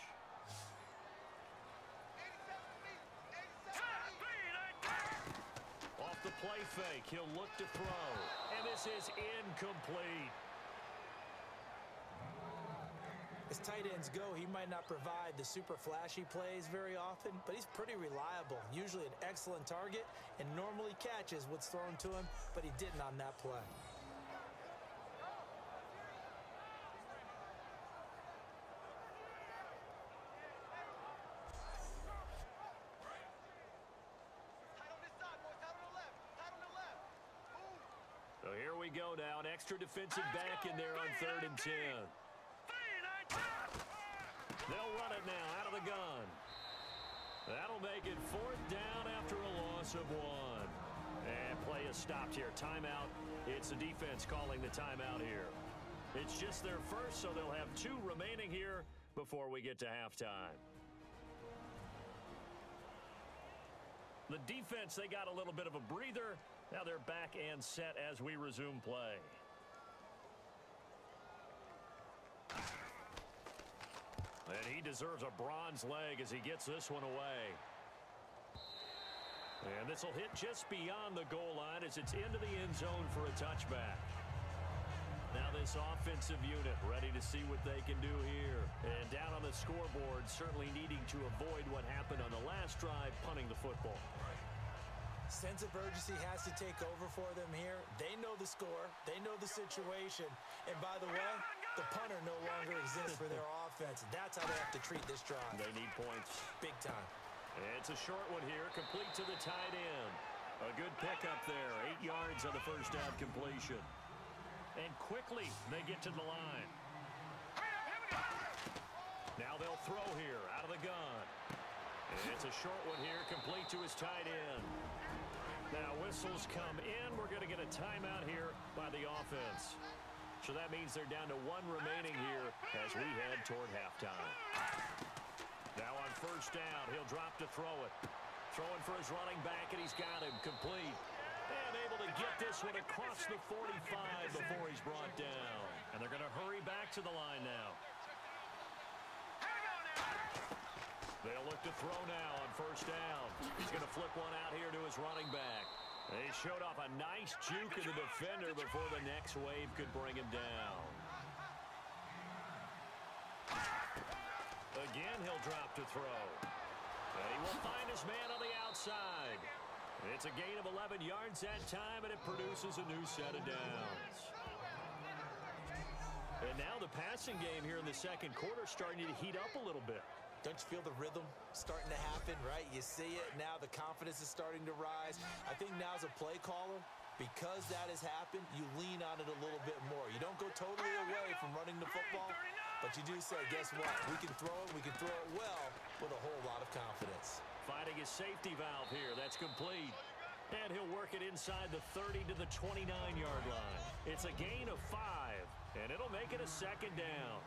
Speaker 2: Off the play fake, he'll look to throw. And this is incomplete.
Speaker 3: As tight ends go, he might not provide the super flashy plays very often, but he's pretty reliable. Usually an excellent target and normally catches what's thrown to him, but he didn't on that play.
Speaker 2: So here we go now, an extra defensive back in there on 3rd and 10. They'll run it now out of the gun. That'll make it 4th down after a loss of 1. And play is stopped here. Timeout. It's the defense calling the timeout here. It's just their first, so they'll have 2 remaining here before we get to halftime. The defense, they got a little bit of a breather. Now they're back and set as we resume play. And he deserves a bronze leg as he gets this one away. And this will hit just beyond the goal line as it's into the end zone for a touchback. Now this offensive unit ready to see what they can do here. And down on the scoreboard, certainly needing to avoid what happened on the last drive, punting the football.
Speaker 3: Sense of urgency has to take over for them here. They know the score. They know the situation. And by the way, the punter no longer exists for their offense. That's how they have to treat this drive.
Speaker 2: They need points.
Speaker 3: Big time.
Speaker 2: And it's a short one here, complete to the tight end. A good pickup there, 8 yards on the first down completion. And quickly, they get to the line. Now they'll throw here, out of the gun. And it's a short one here, complete to his tight end. Now whistles come in. We're going to get a timeout here by the offense. So that means they're down to 1 remaining here as we head toward halftime. Now on first down, he'll drop to throw it. Throwing for his running back, and he's got him complete. And able to get this one across the 45 before he's brought down. And they're going to hurry back to the line now. They'll look to throw now on first down. He's going to flip one out here to his running back. He showed off a nice juke of the defender before the next wave could bring him down. Again, he'll drop to throw. And he will find his man on the outside. It's a gain of 11 yards that time, and it produces a new set of downs. And now the passing game here in the second quarter starting to heat up a little bit.
Speaker 3: Don't you feel the rhythm starting to happen, right? You see it now, the confidence is starting to rise. I think now as a play caller, because that has happened, you lean on it a little bit more. You don't go totally away from running the football, but you do say, guess what? We can throw it well with a whole lot of confidence.
Speaker 2: Finding his safety valve here. That's complete. And he'll work it inside the 30 to the 29-yard line. It's a gain of 5, and it'll make it a second down.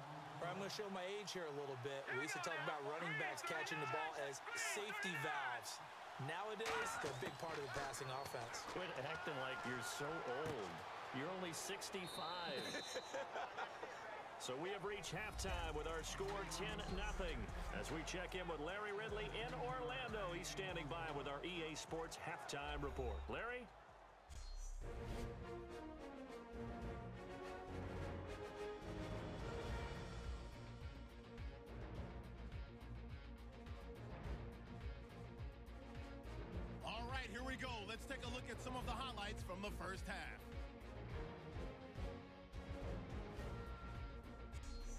Speaker 3: I'm going to show my age here a little bit. We used to talk about running backs catching the ball as safety valves. Nowadays, they're a big part of the passing offense.
Speaker 2: Quit acting like you're so old. You're only 65. So we have reached halftime with our score 10-0. As we check in with Larry Ridley in Orlando, he's standing by with our EA Sports halftime report. Larry?
Speaker 1: All right, here we go. Let's take a look at some of the highlights from the first half.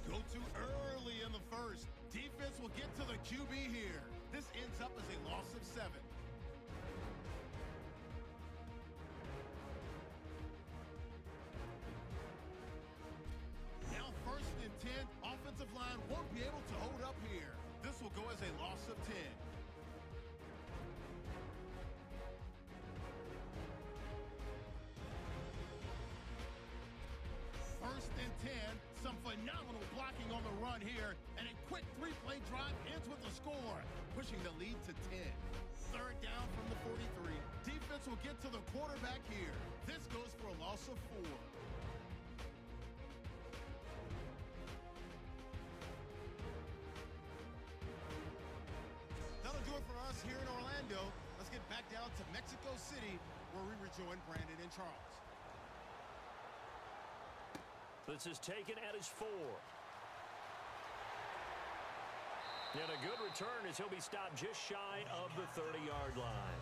Speaker 1: Go to early in the first. Defense will get to the QB here. This ends up as a loss of 7. Now 1st and 10. Offensive line won't be able to hold up here. This will go as a loss of 10. 1st and 10. Some phenomenal blocking on the run here, and a quick 3-play drive ends with a score, pushing the lead to 10. 3rd down from the 43. Defense will get to the quarterback here. This goes for a loss of 4. That'll do it for us here in Orlando. Let's get back down to Mexico City, where we rejoin Brandon and Charles.
Speaker 2: This is taken at his 4. And a good return as he'll be stopped just shy of the 30-yard line.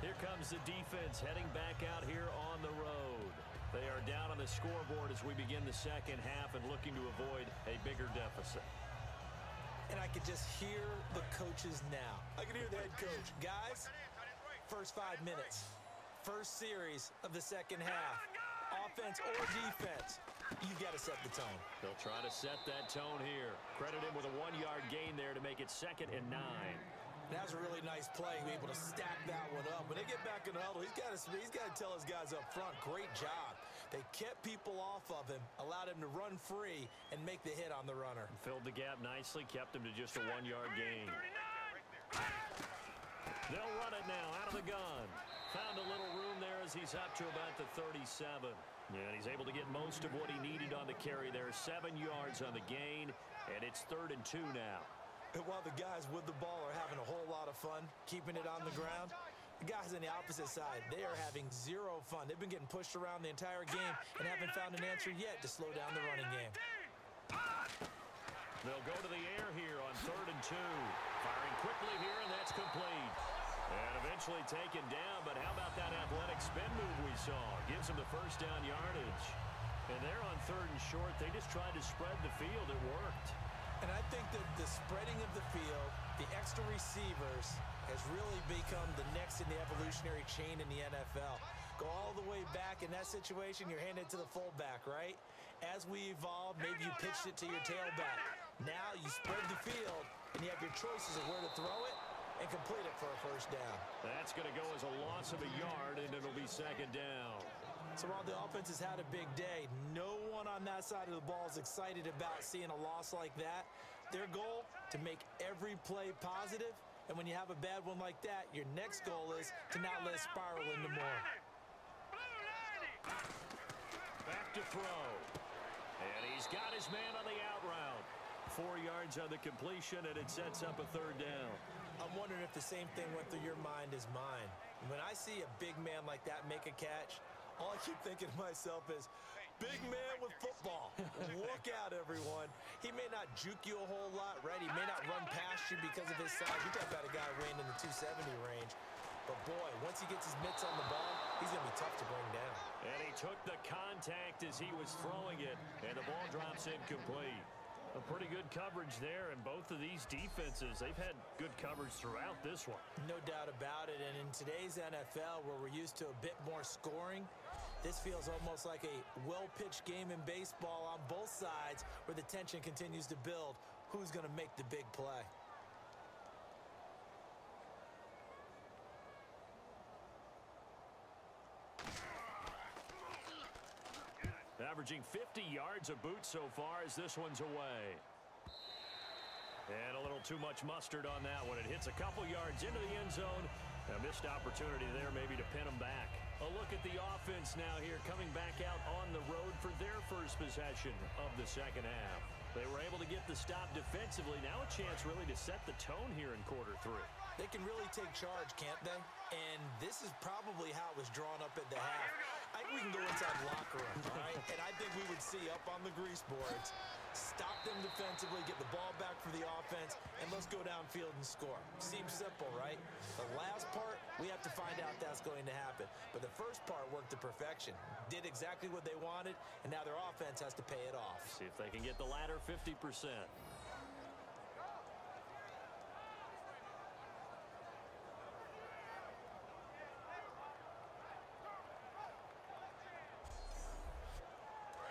Speaker 2: Here comes the defense heading back out here on the road. They are down on the scoreboard as we begin the second half and looking to avoid a bigger deficit.
Speaker 3: And I can just hear the coaches now. I can hear the head coach. Guys, first 5 minutes. First series of the second half. Offense or defense, you got to set the tone.
Speaker 2: They'll try to set that tone here. Credit him with a 1-yard gain there to make it 2nd and 9.
Speaker 3: That was a really nice play, be able to stack that one up. When they get back in the huddle, he's got to tell his guys up front, great job. They kept people off of him, allowed him to run free, and make the hit on the runner.
Speaker 2: Filled the gap nicely, kept him to just a 1-yard gain. They'll run it now out of the gun. Found a little room there as he's up to about the 37. And he's able to get most of what he needed on the carry there. 7 yards on the gain, and it's 3rd and 2 now.
Speaker 3: And while the guys with the ball are having a whole lot of fun keeping it on the ground, the guys on the opposite side, they are having zero fun. They've been getting pushed around the entire game and haven't found an answer yet to slow down the running game.
Speaker 2: They'll go to the air here on 3rd and 2. Firing quickly here, and that's complete. And eventually taken down, but how about that athletic spin move we saw? Gives him the first down yardage. And they're on 3rd and short. They just tried to spread the field. It worked.
Speaker 3: And I think that the spreading of the field, the extra receivers, has really become the next in the evolutionary chain in the NFL. Go all the way back in that situation, you're handed to the fullback, right? As we evolve, maybe you pitched it to your tailback. Now you spread the field, and you have your choices of where to throw it and complete it for a first down.
Speaker 2: That's going to go as a loss of a yard, and it'll be 2nd down.
Speaker 3: So while the offense has had a big day, no one on that side of the ball is excited about seeing a loss like that. Their goal, to make every play positive, and when you have a bad one like that, your next goal is to not let it spiral into more.
Speaker 2: Back to throw. And he's got his man on the out route. 4 yards on the completion, and it sets up a 3rd down.
Speaker 3: I'm wondering if the same thing went through your mind as mine. When I see a big man like that make a catch, all I keep thinking to myself is, big man with football. Look out, everyone. He may not juke you a whole lot, right? He may not run past you because of his size. You're talking about a guy weighing in the 270 range. But, boy, once he gets his mitts on the ball, he's going to be tough to bring down.
Speaker 2: And he took the contact as he was throwing it, and the ball drops incomplete. A pretty good coverage there, and both of these defenses, they've had good coverage throughout this one.
Speaker 3: No doubt about it, and in today's NFL, where we're used to a bit more scoring, this feels almost like a well-pitched game in baseball on both sides where the tension continues to build. Who's going to make the big play?
Speaker 2: Averaging 50 yards a boot so far as this one's away. And a little too much mustard on that one. It hits a couple yards into the end zone. A missed opportunity there maybe to pin them back. A look at the offense now here, coming back out on the road for their first possession of the second half. They were able to get the stop defensively. Now a chance really to set the tone here in quarter three.
Speaker 3: They can really take charge, can't they? And this is probably how it was drawn up at the half. I think we can go inside the locker room, all right? And I think we would see up on the grease boards, stop them defensively, get the ball back for the offense, and let's go downfield and score. Seems simple, right? The last part, we have to find out that's going to happen. But the first part worked to perfection. Did exactly what they wanted, and now their offense has to pay it off.
Speaker 2: See if they can get the latter 50%.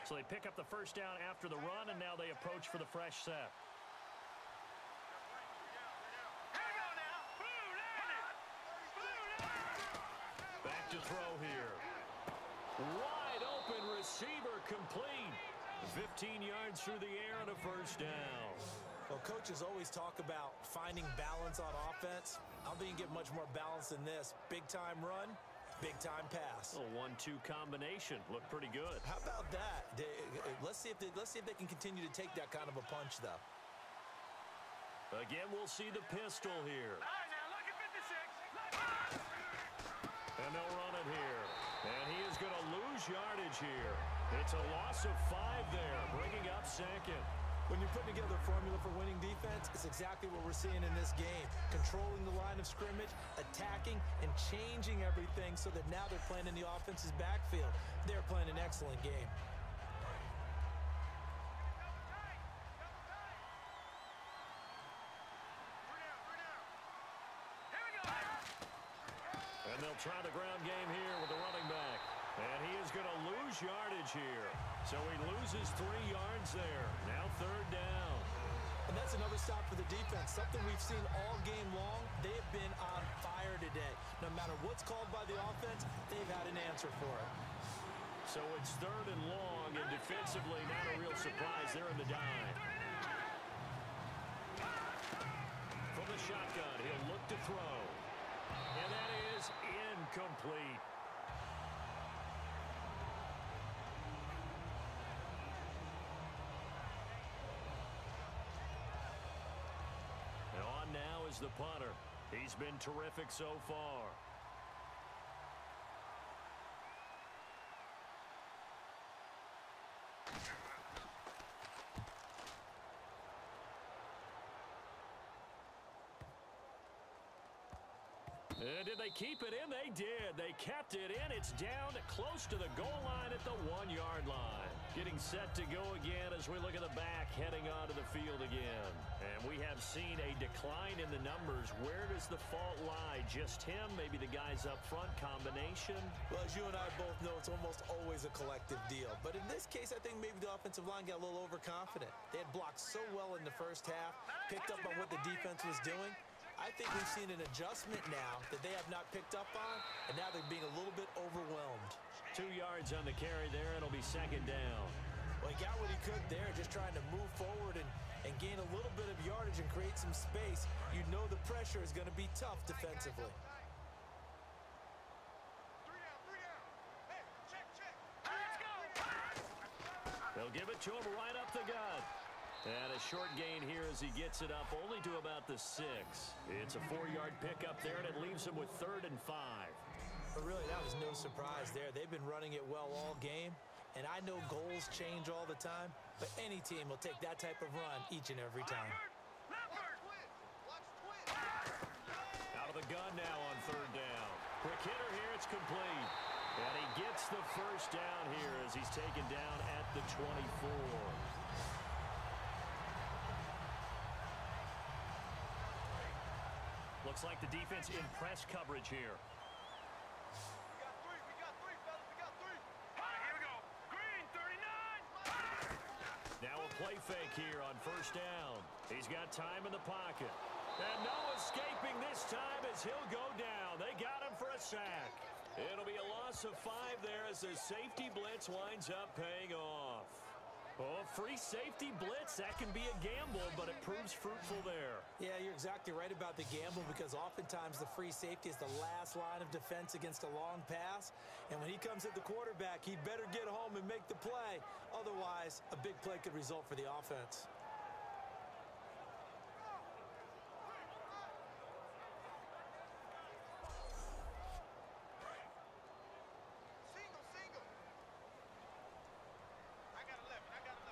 Speaker 2: So they pick up the first down after the run, and now they approach for the fresh set. Back to throw here. Wide open receiver complete. 15 yards through the air and a first down.
Speaker 3: Well, coaches always talk about finding balance on offense. I don't think you get much more balance than this. Big-time run. Big-time pass.
Speaker 2: A 1-2 combination. Looked pretty good.
Speaker 3: How about that? Let's see if they can continue to take that kind of a punch, though.
Speaker 2: Again, we'll see the pistol here.
Speaker 4: All right, now look at 56.
Speaker 2: And they'll run it here. And he is going to lose yardage here. It's a loss of 5 there, bringing up second.
Speaker 3: When you're putting together a formula for winning defense, it's exactly what we're seeing in this game. Controlling the line of scrimmage, attacking, and changing everything so that now they're playing in the offense's backfield. They're playing an excellent game.
Speaker 2: And they'll try the ground game here with the running back. And he is going to lose yardage here. So he loses 3 yards there. Now third down.
Speaker 3: And that's another stop for the defense. Something we've seen all game long. They have been on fire today. No matter what's called by the offense, they've had an answer for it.
Speaker 2: So it's third and long, and defensively not a real surprise. They're in the dive. From the shotgun, he'll look to throw. And that is incomplete. Now is the punter. He's been terrific so far. Did they keep it in? They did. They kept it in. It's down close to the goal line at the 1-yard line. Getting set to go again as we look at the back, heading onto the field again. And we have seen a decline in the numbers. Where does the fault lie? Just him? Maybe the guys up front? Combination?
Speaker 3: Well, as you and I both know, it's almost always a collective deal. But in this case, I think maybe the offensive line got a little overconfident. They had blocked so well in the first half, picked up on what the defense was doing. I think we've seen an adjustment now that they have not picked up on, and now they're being a little bit overwhelmed.
Speaker 2: 2 yards on the carry there, and it'll be second down.
Speaker 3: Well, he got what he could there, just trying to move forward and gain a little bit of yardage and create some space. You know the pressure is going to be tough defensively.
Speaker 4: 3 down. Hey, check. Let's go.
Speaker 2: They'll give it to him right up the gut. And a short gain here as he gets it up only to about the 6. It's a 4-yard pickup there, and it leaves him with 3rd and 5.
Speaker 3: But really, that was no surprise there. They've been running it well all game, and I know goals change all the time, but any team will take that type of run each and every time.
Speaker 2: Out of the gun now on 3rd down. Quick hitter here, it's complete. And he gets the first down here as he's taken down at the 24. Looks like the defense in press coverage here.
Speaker 4: We got three, fellas. We got three. All right, here we go. Green, 39.
Speaker 2: Now a play fake here on first down. He's got time in the pocket. And no escaping this time as he'll go down. They got him for a sack. It'll be a loss of 5 there as the safety blitz winds up paying off. Oh, free safety blitz, that can be a gamble, but it proves fruitful there.
Speaker 3: Yeah, you're exactly right about the gamble because oftentimes the free safety is the last line of defense against a long pass. And when he comes at the quarterback, he'd better get home and make the play. Otherwise, a big play could result for the offense.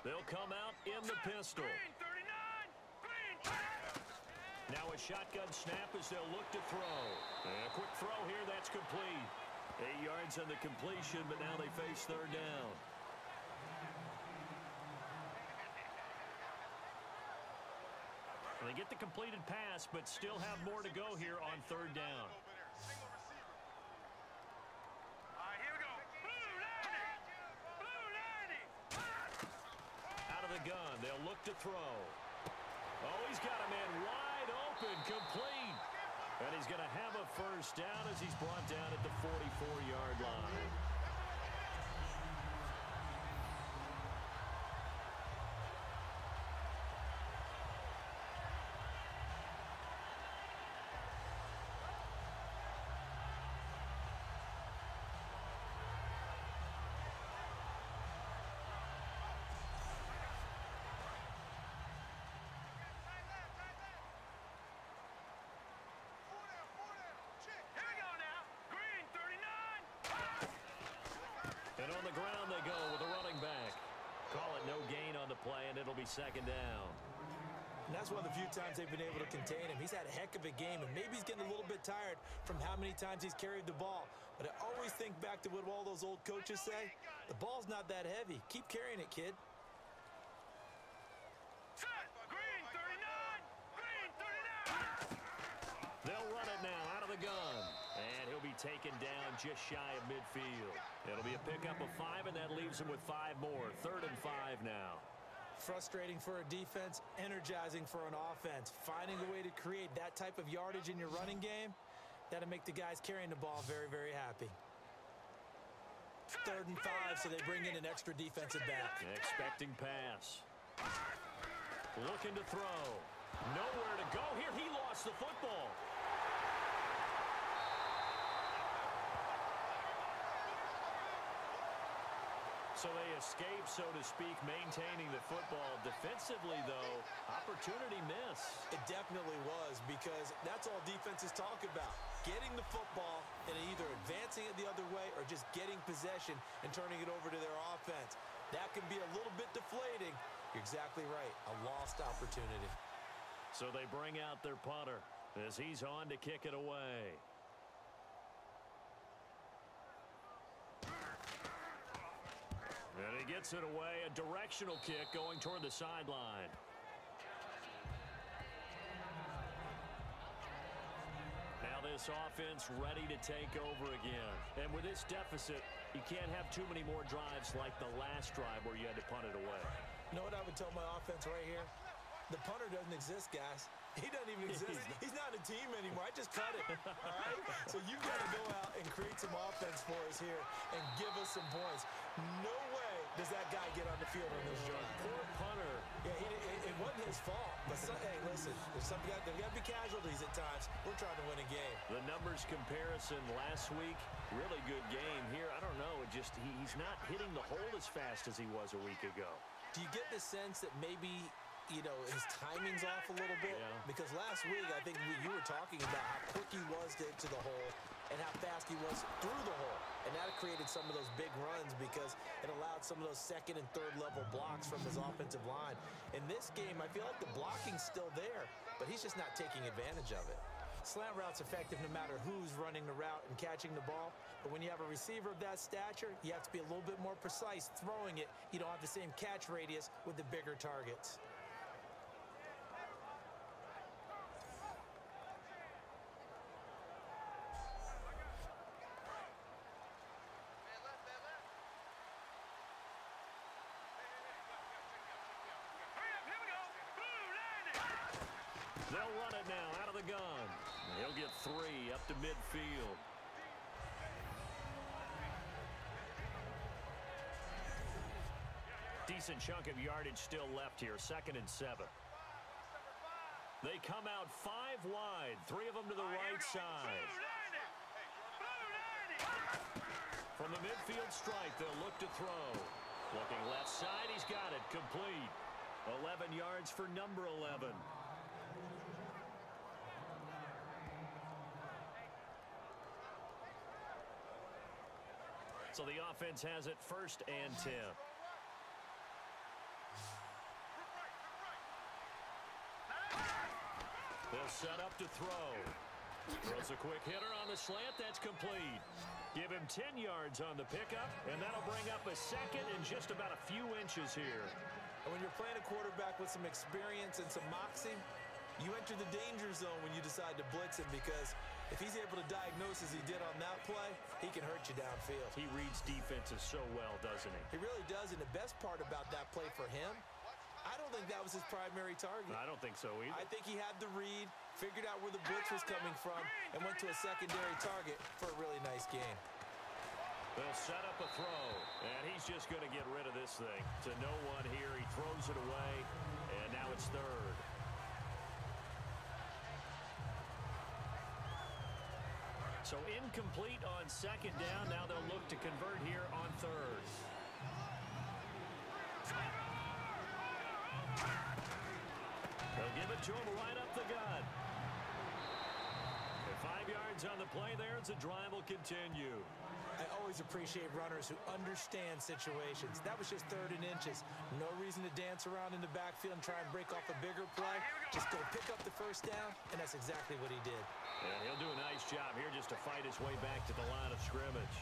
Speaker 2: They'll come out in the pistol.
Speaker 4: Green, 39. Green.
Speaker 2: Now a shotgun snap as they'll look to throw. And a quick throw here, that's complete. 8 yards on the completion, but now they face third down. They get the completed pass, but still have more to go here on third down.
Speaker 4: Single receiver. All right, here we go. Blue 90. Blue 90.
Speaker 2: Out of the gun, they'll look to throw. Oh, he's got a man wide open, complete. And he's going to have a first down as he's brought down at the 44-yard line.
Speaker 4: Here we go now. Green, 39.
Speaker 2: And on the ground they go with a running back. Call it no gain on the play, and it'll be second down.
Speaker 3: And that's one of the few times they've been able to contain him. He's had a heck of a game, and maybe he's getting a little bit tired from how many times he's carried the ball. But I always think back to what all those old coaches say. The ball's not that heavy. Keep carrying it, kid.
Speaker 4: Set. Green, 39. Green, 39.
Speaker 2: They'll run it now out of the gun. And he'll be taken down just shy of midfield. It'll be a pickup of 5, and that leaves him with 5 more. 3rd and 5 now.
Speaker 3: Frustrating for a defense, energizing for an offense. Finding a way to create that type of yardage in your running game, that'll make the guys carrying the ball very, very happy. 3rd and 5, so they bring in an extra defensive back.
Speaker 2: Expecting pass. Looking to throw. Nowhere to go here. He lost the football. So they escape, so to speak, maintaining the football. Defensively, though, opportunity miss.
Speaker 3: It definitely was, because that's all defenses talk about. Getting the football and either advancing it the other way or just getting possession and turning it over to their offense. That can be a little bit deflating. You're exactly right. A lost opportunity.
Speaker 2: So they bring out their punter as he's on to kick it away. And he gets it away, a directional kick going toward the sideline. Now this offense ready to take over again. And with this deficit, you can't have too many more drives like the last drive where you had to punt it away.
Speaker 3: You know what I would tell my offense right here? The punter doesn't exist, guys. He doesn't even exist. He's not a team anymore. I just cut it, all right? So you've got to go out and create some offense for us here and give us some points. No way does that guy get on the field on this joint.
Speaker 2: Poor punter.
Speaker 3: Yeah, it wasn't his fault. But, hey, listen, there's got to be casualties at times. We're trying to win a game.
Speaker 2: The numbers comparison last week, really good game here. I don't know, he's not hitting the hole as fast as he was a week ago.
Speaker 3: Do you get the sense that maybe, you know, his timing's off a little bit?
Speaker 2: Yeah.
Speaker 3: Because last week, I think you were talking about how quick he was to the hole and how fast he was through the hole. And that created some of those big runs because it allowed some of those second and third level blocks from his offensive line. In this game, I feel like the blocking's still there, but he's just not taking advantage of it. Slant route's effective no matter who's running the route and catching the ball. But when you have a receiver of that stature, you have to be a little bit more precise throwing it. You don't have the same catch radius with the bigger targets.
Speaker 2: They'll run it now out of the gun. He'll get 3 up to midfield. Decent chunk of yardage still left here. 2nd and 7. They come out 5 wide. 3 of them to the right side. From the midfield strike, they'll look to throw. Looking left side, he's got it. Complete. 11 yards for number 11. So the offense has it 1st and 10. They'll set up to throw. Throws a quick hitter on the slant. That's complete. Give him 10 yards on the pickup, and that'll bring up a 2nd and just about a few inches here.
Speaker 3: And when you're playing a quarterback with some experience and some moxie, you enter the danger zone when you decide to blitz him, because if he's able to diagnose as he did on that play, he can hurt you downfield.
Speaker 2: He reads defenses so well, doesn't he?
Speaker 3: He really does, and the best part about that play for him, I don't think that was his primary target.
Speaker 2: I don't think so either.
Speaker 3: I think he had the read, figured out where the blitz was coming from, and went to a secondary target for a really nice game.
Speaker 2: They'll set up a throw, and he's just going to get rid of this thing. To no one here. He throws it away, and now it's 3rd. So incomplete on 2nd down. Now they'll look to convert here on 3rd. They'll give it to him right up the gut. And 5 yards on the play there as the drive will continue.
Speaker 3: I always appreciate runners who understand situations. That was just 3rd and inches. No reason to dance around in the backfield and try and break off a bigger play. Just go pick up the 1st down, and that's exactly what he did.
Speaker 2: And he'll do a nice job here just to fight his way back to the line of scrimmage.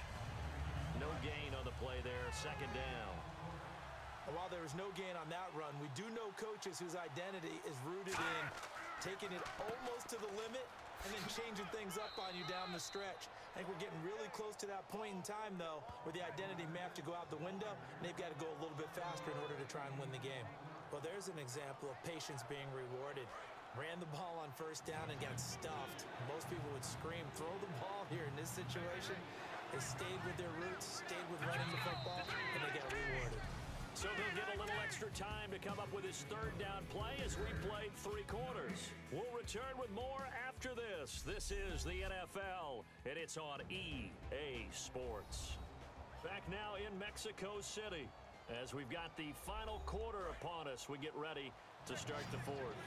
Speaker 2: No gain on the play there. 2nd down.
Speaker 3: And while there was no gain on that run, we do know coaches whose identity is rooted in taking it almost to the limit and then changing things up on you down the stretch. I think we're getting really close to that point in time, though, where the identity may have to go out the window, and they've got to go a little bit faster in order to try and win the game. Well, there's an example of patience being rewarded. Ran the ball on 1st down and got stuffed. Most people would scream, throw the ball here. In this situation, they stayed with their roots, stayed with running the football, and they got rewarded.
Speaker 2: So they'll get a little extra time to come up with his 3rd down play as we played 3 quarters. We'll return with more after this. This is the NFL, and it's on EA Sports. Back now in Mexico City as we've got the final quarter upon us. We get ready to start the 4th.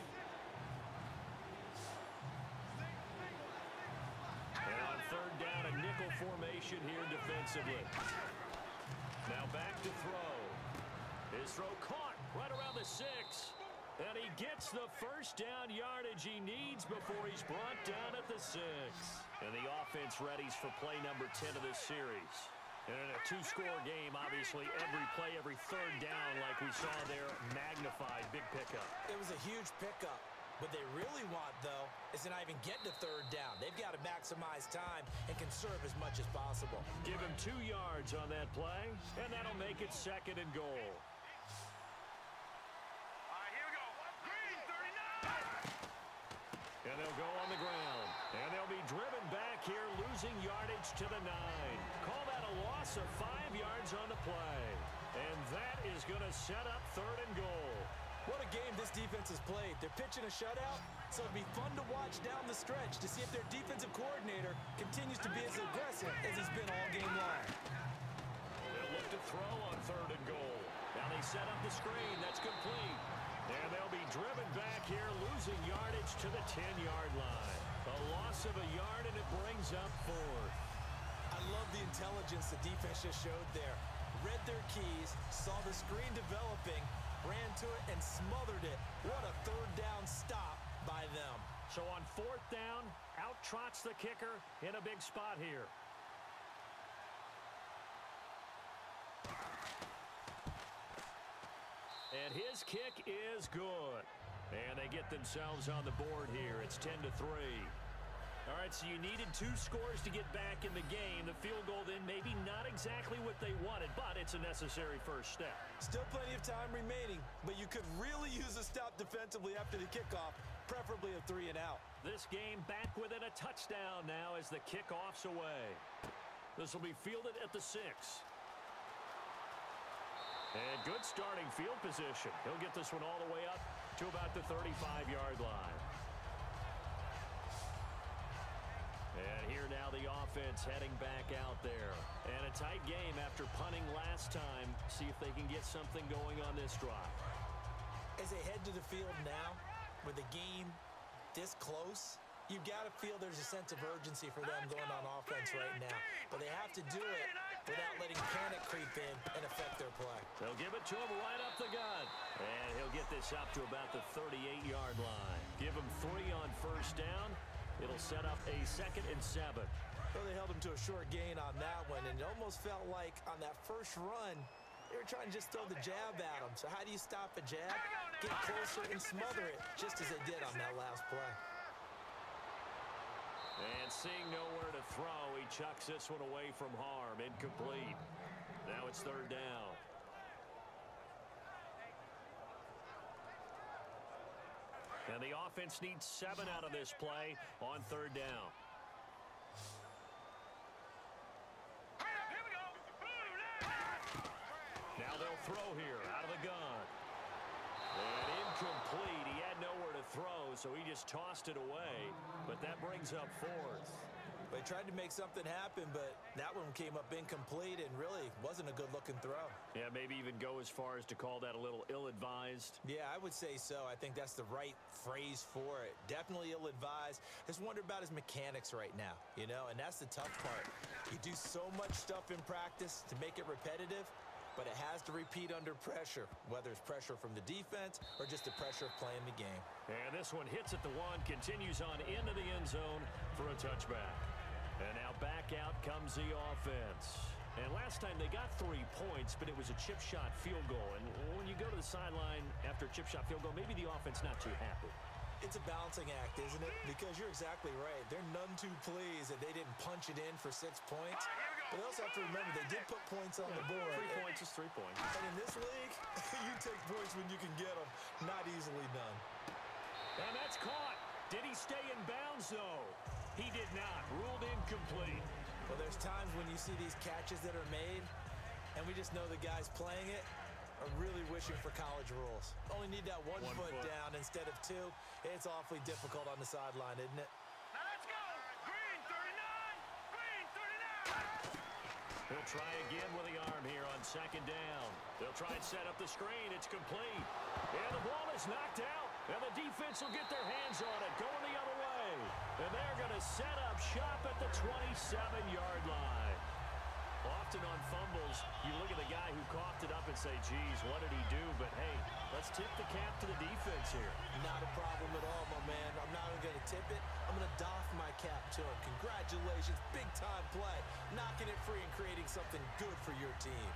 Speaker 2: And on 3rd down, a nickel formation here defensively. Now back to throw. His throw caught right around the 6. And he gets the 1st down yardage he needs before he's brought down at the 6. And the offense readies for play number 10 of this series. And in a 2-score game, obviously, every play, every 3rd down, like we saw there, magnified. Big pickup.
Speaker 3: It was a huge pickup. What they really want, though, is to not even get to 3rd down. They've got to maximize time and conserve as much as possible.
Speaker 2: Give him 2 yards on that play, and that'll make it 2nd and goal. And they'll go on the ground. And they'll be driven back here, losing yardage to the 9. Call that a loss of 5 yards on the play. And that is going to set up 3rd and goal.
Speaker 3: What a game this defense has played. They're pitching a shutout, so it'll be fun to watch down the stretch to see if their defensive coordinator continues to be as aggressive as he's been all game long.
Speaker 2: They'll look to throw on 3rd and goal. Now they set up the screen. That's complete. And they'll be driven back here, losing yardage to the 10-yard line. A loss of a yard, and it brings up 4th.
Speaker 3: I love the intelligence the defense just showed there. Read their keys, saw the screen developing, ran to it, and smothered it. What a 3rd down stop by them.
Speaker 2: So on 4th down, out trots the kicker in a big spot here. And his kick is good. And they get themselves on the board here. It's 10-3. All right, so you needed 2 scores to get back in the game. The field goal then maybe not exactly what they wanted, but it's a necessary first step.
Speaker 3: Still plenty of time remaining, but you could really use a stop defensively after the kickoff, preferably a 3 and out.
Speaker 2: This game back within a touchdown now as the kickoff's away. This will be fielded at the 6. And good starting field position. He'll get this one all the way up to about the 35-yard line. And here now the offense heading back out there. And a tight game after punting last time. See if they can get something going on this drive.
Speaker 3: As they head to the field now, with the game this close, you've got to feel there's a sense of urgency for them going on offense right now. But they have to do it without letting panic creep in and affect their play.
Speaker 2: They'll give it to him right up the gut. And he'll get this up to about the 38-yard line. Give him 3 on first down. It'll set up a 2nd and 7.
Speaker 3: Well, they held him to a short gain on that one, and it almost felt like on that first run, they were trying to just throw the jab at him. So how do you stop a jab? Get closer and smother it, just as they did on that last play.
Speaker 2: And seeing nowhere to throw, he chucks this one away from harm. Incomplete. Now it's 3rd down. And the offense needs 7 out of this play on 3rd down. Now they'll throw here out of the gun. And incomplete. He had nowhere to throw, so he just tossed it away. But that brings up 4th.
Speaker 3: They tried to make something happen, but that one came up incomplete and really wasn't a good-looking throw.
Speaker 2: Yeah, maybe even go as far as to call that a little ill-advised.
Speaker 3: Yeah, I would say so. I think that's the right phrase for it. Definitely ill-advised. Just wonder about his mechanics right now, you know, and that's the tough part. You do so much stuff in practice to make it repetitive, but it has to repeat under pressure, whether it's pressure from the defense or just the pressure of playing the game.
Speaker 2: And this one hits at the 1, continues on into the end zone for a touchback. And now back out comes the offense. And last time they got 3 points, but it was a chip shot field goal. And when you go to the sideline after a chip shot field goal, maybe the offense not too happy.
Speaker 3: It's a balancing act, isn't it? Because you're exactly right. They're none too pleased that they didn't punch it in for 6 points. But they also have to remember they did put points on the board.
Speaker 2: 3 points is 3 points.
Speaker 3: And in this league, you take points when you can get them. Not easily done.
Speaker 2: And that's caught. Did he stay in bounds, though? He did not. Ruled incomplete.
Speaker 3: Well, there's times when you see these catches that are made, and we just know the guys playing it are really wishing for college rules. Only need that one foot down instead of 2. It's awfully difficult on the sideline, isn't it?
Speaker 4: Now let's go! Green 39! Green 39!
Speaker 2: He'll try again with the arm here on 2nd down. They'll try and set up the screen. It's complete. And the ball is knocked out. And the defense will get their hands on it, going the other way. And they're going to set up shop at the 27-yard line. Often on fumbles, you look at the guy who coughed it up and say, geez, what did he do? But, hey, let's tip the cap to the defense here.
Speaker 3: Not a problem at all, my man. I'm not even going to tip it. I'm going to doff my cap to him. Congratulations, big-time play. Knocking it free and creating something good for your team.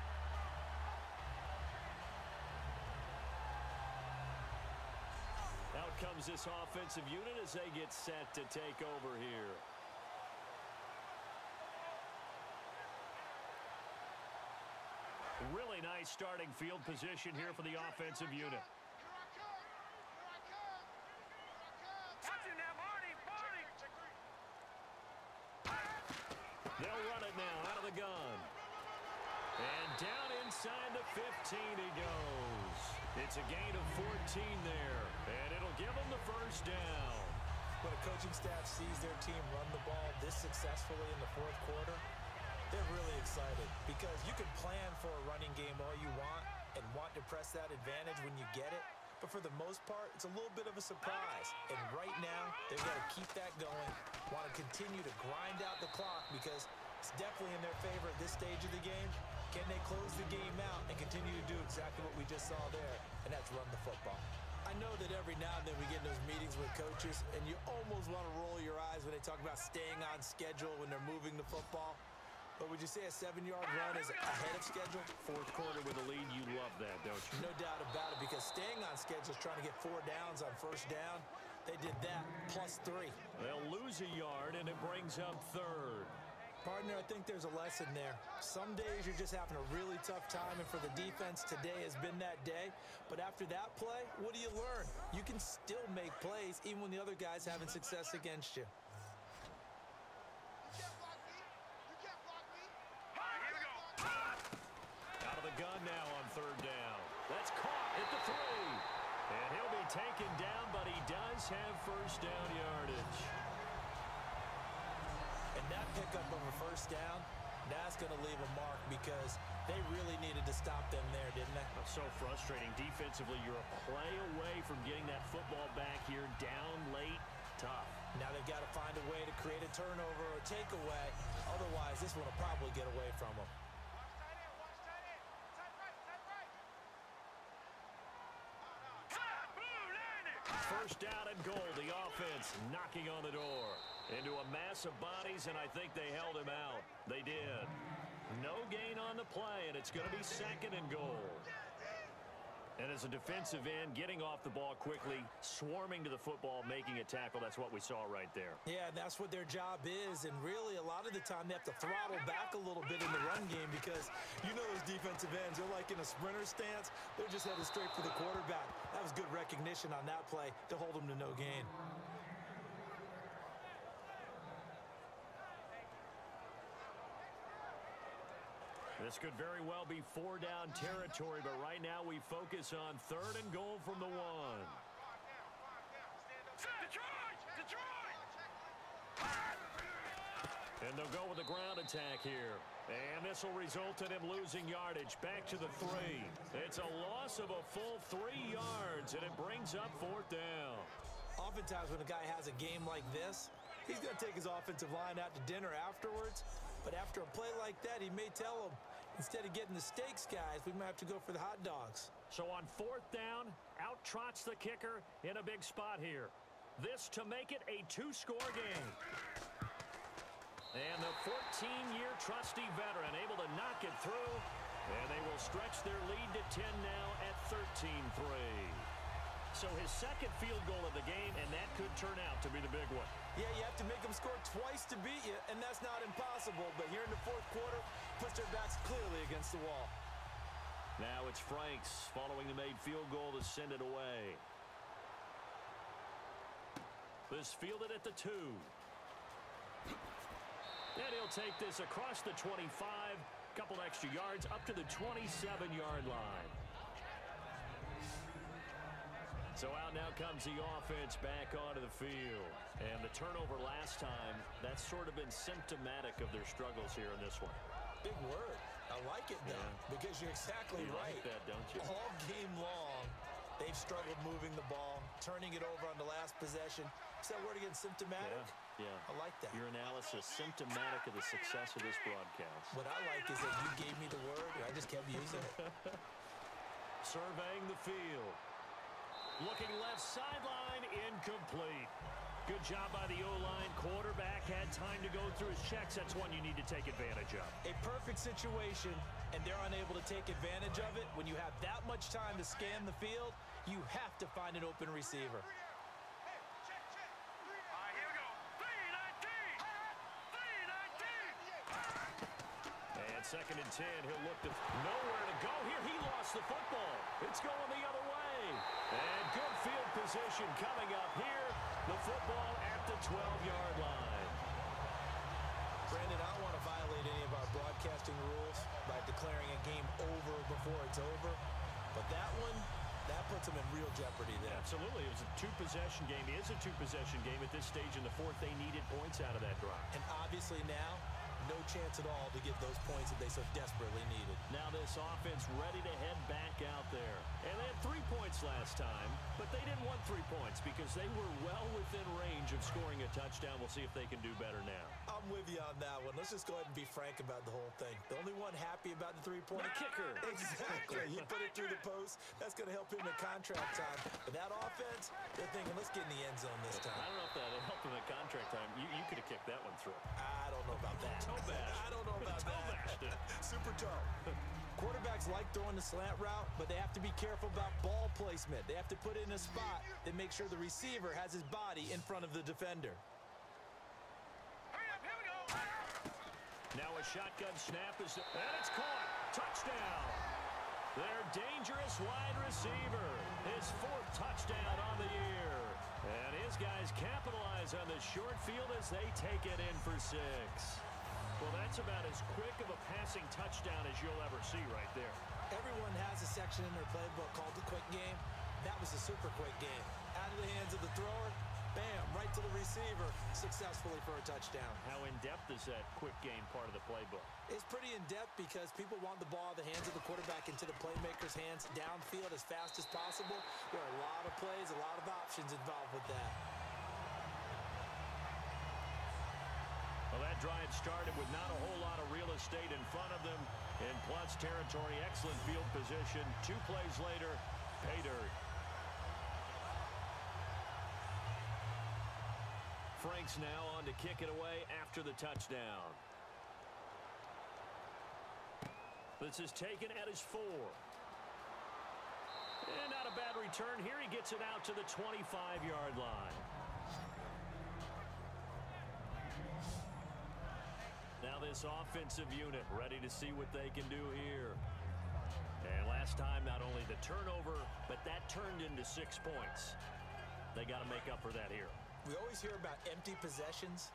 Speaker 2: Out comes this offensive unit as they get set to take over here. Really nice starting field position here for the offensive unit.
Speaker 4: Watch it now, Marty! Marty!
Speaker 2: They'll run it now out of the gun. And down inside the 15 he goes. It's a gain of 14 there. And it'll give them the first down.
Speaker 3: When a coaching staff sees their team run the ball this successfully in the 4th quarter, they're really excited because you can plan for a running game all you want and want to press that advantage when you get it. But for the most part, it's a little bit of a surprise. And right now, they've got to keep that going, want to continue to grind out the clock because it's definitely in their favor at this stage of the game. Can they close the game out and continue to do exactly what we just saw there, and that's run the football? I know that every now and then we get in those meetings with coaches, and you almost want to roll your eyes when they talk about staying on schedule when they're moving the football. But would you say a 7-yard run is ahead of schedule?
Speaker 2: Fourth quarter with a lead, you love that, don't you?
Speaker 3: No doubt about it, because staying on schedule is trying to get 4 downs on first down. They did that, +3.
Speaker 2: They'll lose a yard, and it brings up third.
Speaker 3: Partner, I think there's a lesson there. Some days you're just having a really tough time, and for the defense, today has been that day. But after that play, what do you learn? You can still make plays even when the other guy's having success against you.
Speaker 2: Out of the gun now on third down. That's caught at the 3. And he'll be taken down, but he does have first down yardage.
Speaker 3: And that pickup of a first down, that's going to leave a mark because they really needed to stop them there, didn't they?
Speaker 2: That's so frustrating. Defensively, you're a play away from getting that football back here, down late, tough.
Speaker 3: Now they've got to find a way to create a turnover or takeaway. Otherwise, this one will probably get away from them.
Speaker 2: First down and goal. The offense knocking on the door. Into a mass of bodies, and I think they held him out. They did. No gain on the play, and it's going to be second and goal. And as a defensive end, getting off the ball quickly, swarming to the football, making a tackle, that's what we saw right there.
Speaker 3: Yeah, that's what their job is, and really a lot of the time they have to throttle back a little bit in the run game because you know those defensive ends, they're like in a sprinter stance. They're just headed straight for the quarterback. That was good recognition on that play to hold them to no gain.
Speaker 2: This could very well be 4-down territory, but right now we focus on third and goal from the 1. And they'll go with a ground attack here. And this will result in him losing yardage back to the 3. It's a loss of a full 3 yards, and it brings up 4th down.
Speaker 3: Oftentimes when a guy has a game like this, he's going to take his offensive line out to dinner afterwards. But after a play like that, he may tell them, instead of getting the steaks, guys, we might have to go for the hot dogs.
Speaker 2: So on 4th down, out trots the kicker in a big spot here. This to make it a 2-score game. And the 14-year trusty veteran able to knock it through. And they will stretch their lead to 10 now at 13-3. So his second field goal of the game, and that could turn out to be the big one.
Speaker 3: Yeah, you have to make them score twice to beat you, and that's not impossible. But here in the 4th quarter, puts their backs clearly against the wall.
Speaker 2: Now it's Franks following the made field goal to send it away. This fielded at the 2. And he'll take this across the 25, couple extra yards up to the 27-yard line. So out now comes the offense back onto the field. And the turnover last time, that's sort of been symptomatic of their struggles here in this one.
Speaker 3: Big word. I like it, though, because you're exactly right.
Speaker 2: You like that, don't you?
Speaker 3: All game long, they've struggled moving the ball, turning it over on the last possession. Is that word again, symptomatic?
Speaker 2: Yeah.
Speaker 3: I like that.
Speaker 2: Your analysis, symptomatic of the success of this broadcast.
Speaker 3: What I like is that you gave me the word, and I just kept using it.
Speaker 2: Surveying the field. Looking left sideline, incomplete. Good job by the O-line. Quarterback had time to go through his checks. That's one you need to take advantage of.
Speaker 3: A perfect situation, and they're unable to take advantage of it. When you have that much time to scan the field, you have to find an open receiver.
Speaker 2: And 2nd and 10, he'll look to nowhere to go here. He lost the football. It's going the other way. And good field position coming up here. The football at the 12-yard line.
Speaker 3: Brandon, I don't want to violate any of our broadcasting rules by declaring a game over before it's over. But that one, that puts them in real jeopardy there.
Speaker 2: Absolutely. It was a 2-possession game. It is a 2-possession game at this stage in the 4th. They needed points out of that drive.
Speaker 3: And obviously now, no chance at all to get those points that they so desperately needed.
Speaker 2: Now this offense ready to head back out there. And they had 3 points points last time, but they didn't want 3 points because they were well within range of scoring a touchdown. We'll see if they can do better now.
Speaker 3: I'm with you on that one. Let's just go ahead and be frank about the whole thing. The only one happy about the three-point
Speaker 2: kicker.
Speaker 3: Exactly. He put it through the post. That's going to help him in contract time. But that offense, they're thinking, let's get in the end zone this time.
Speaker 2: I don't know if that helped him at contract time. You could have kicked that one through.
Speaker 3: I don't know about that.
Speaker 2: Toe bash.
Speaker 3: I don't know about that. Super toe. Quarterbacks like throwing the slant route, but they have to be careful about ball placement. They have to put it in a spot that makes sure the receiver has his body in front of the defender.
Speaker 4: Hurry up, here we go.
Speaker 2: Now a shotgun snap is, and it's caught. Touchdown. Their dangerous wide receiver. His 4th touchdown on the year. And his guys capitalize on the short field as they take it in for 6. Well, that's about as quick of a passing touchdown as you'll ever see right there.
Speaker 3: Everyone has a section in their playbook called the quick game. That was a super quick game. Out of the hands of the thrower, bam, right to the receiver, successfully for a touchdown.
Speaker 2: How in-depth is that quick game part of the playbook?
Speaker 3: It's pretty in-depth because people want the ball in the hands of the quarterback into the playmaker's hands downfield as fast as possible. There are a lot of plays, a lot of options involved with that.
Speaker 2: Well, that drive started with not a whole lot of real estate in front of them. In plus territory, excellent field position. 2 plays later, pay dirt. Frank's now on to kick it away after the touchdown. This is taken at his 4. And not a bad return here. He gets it out to the 25-yard line. Now this offensive unit ready to see what they can do here. And last time, not only the turnover, but that turned into 6 points. They got to make up for that here.
Speaker 3: We always hear about empty possessions,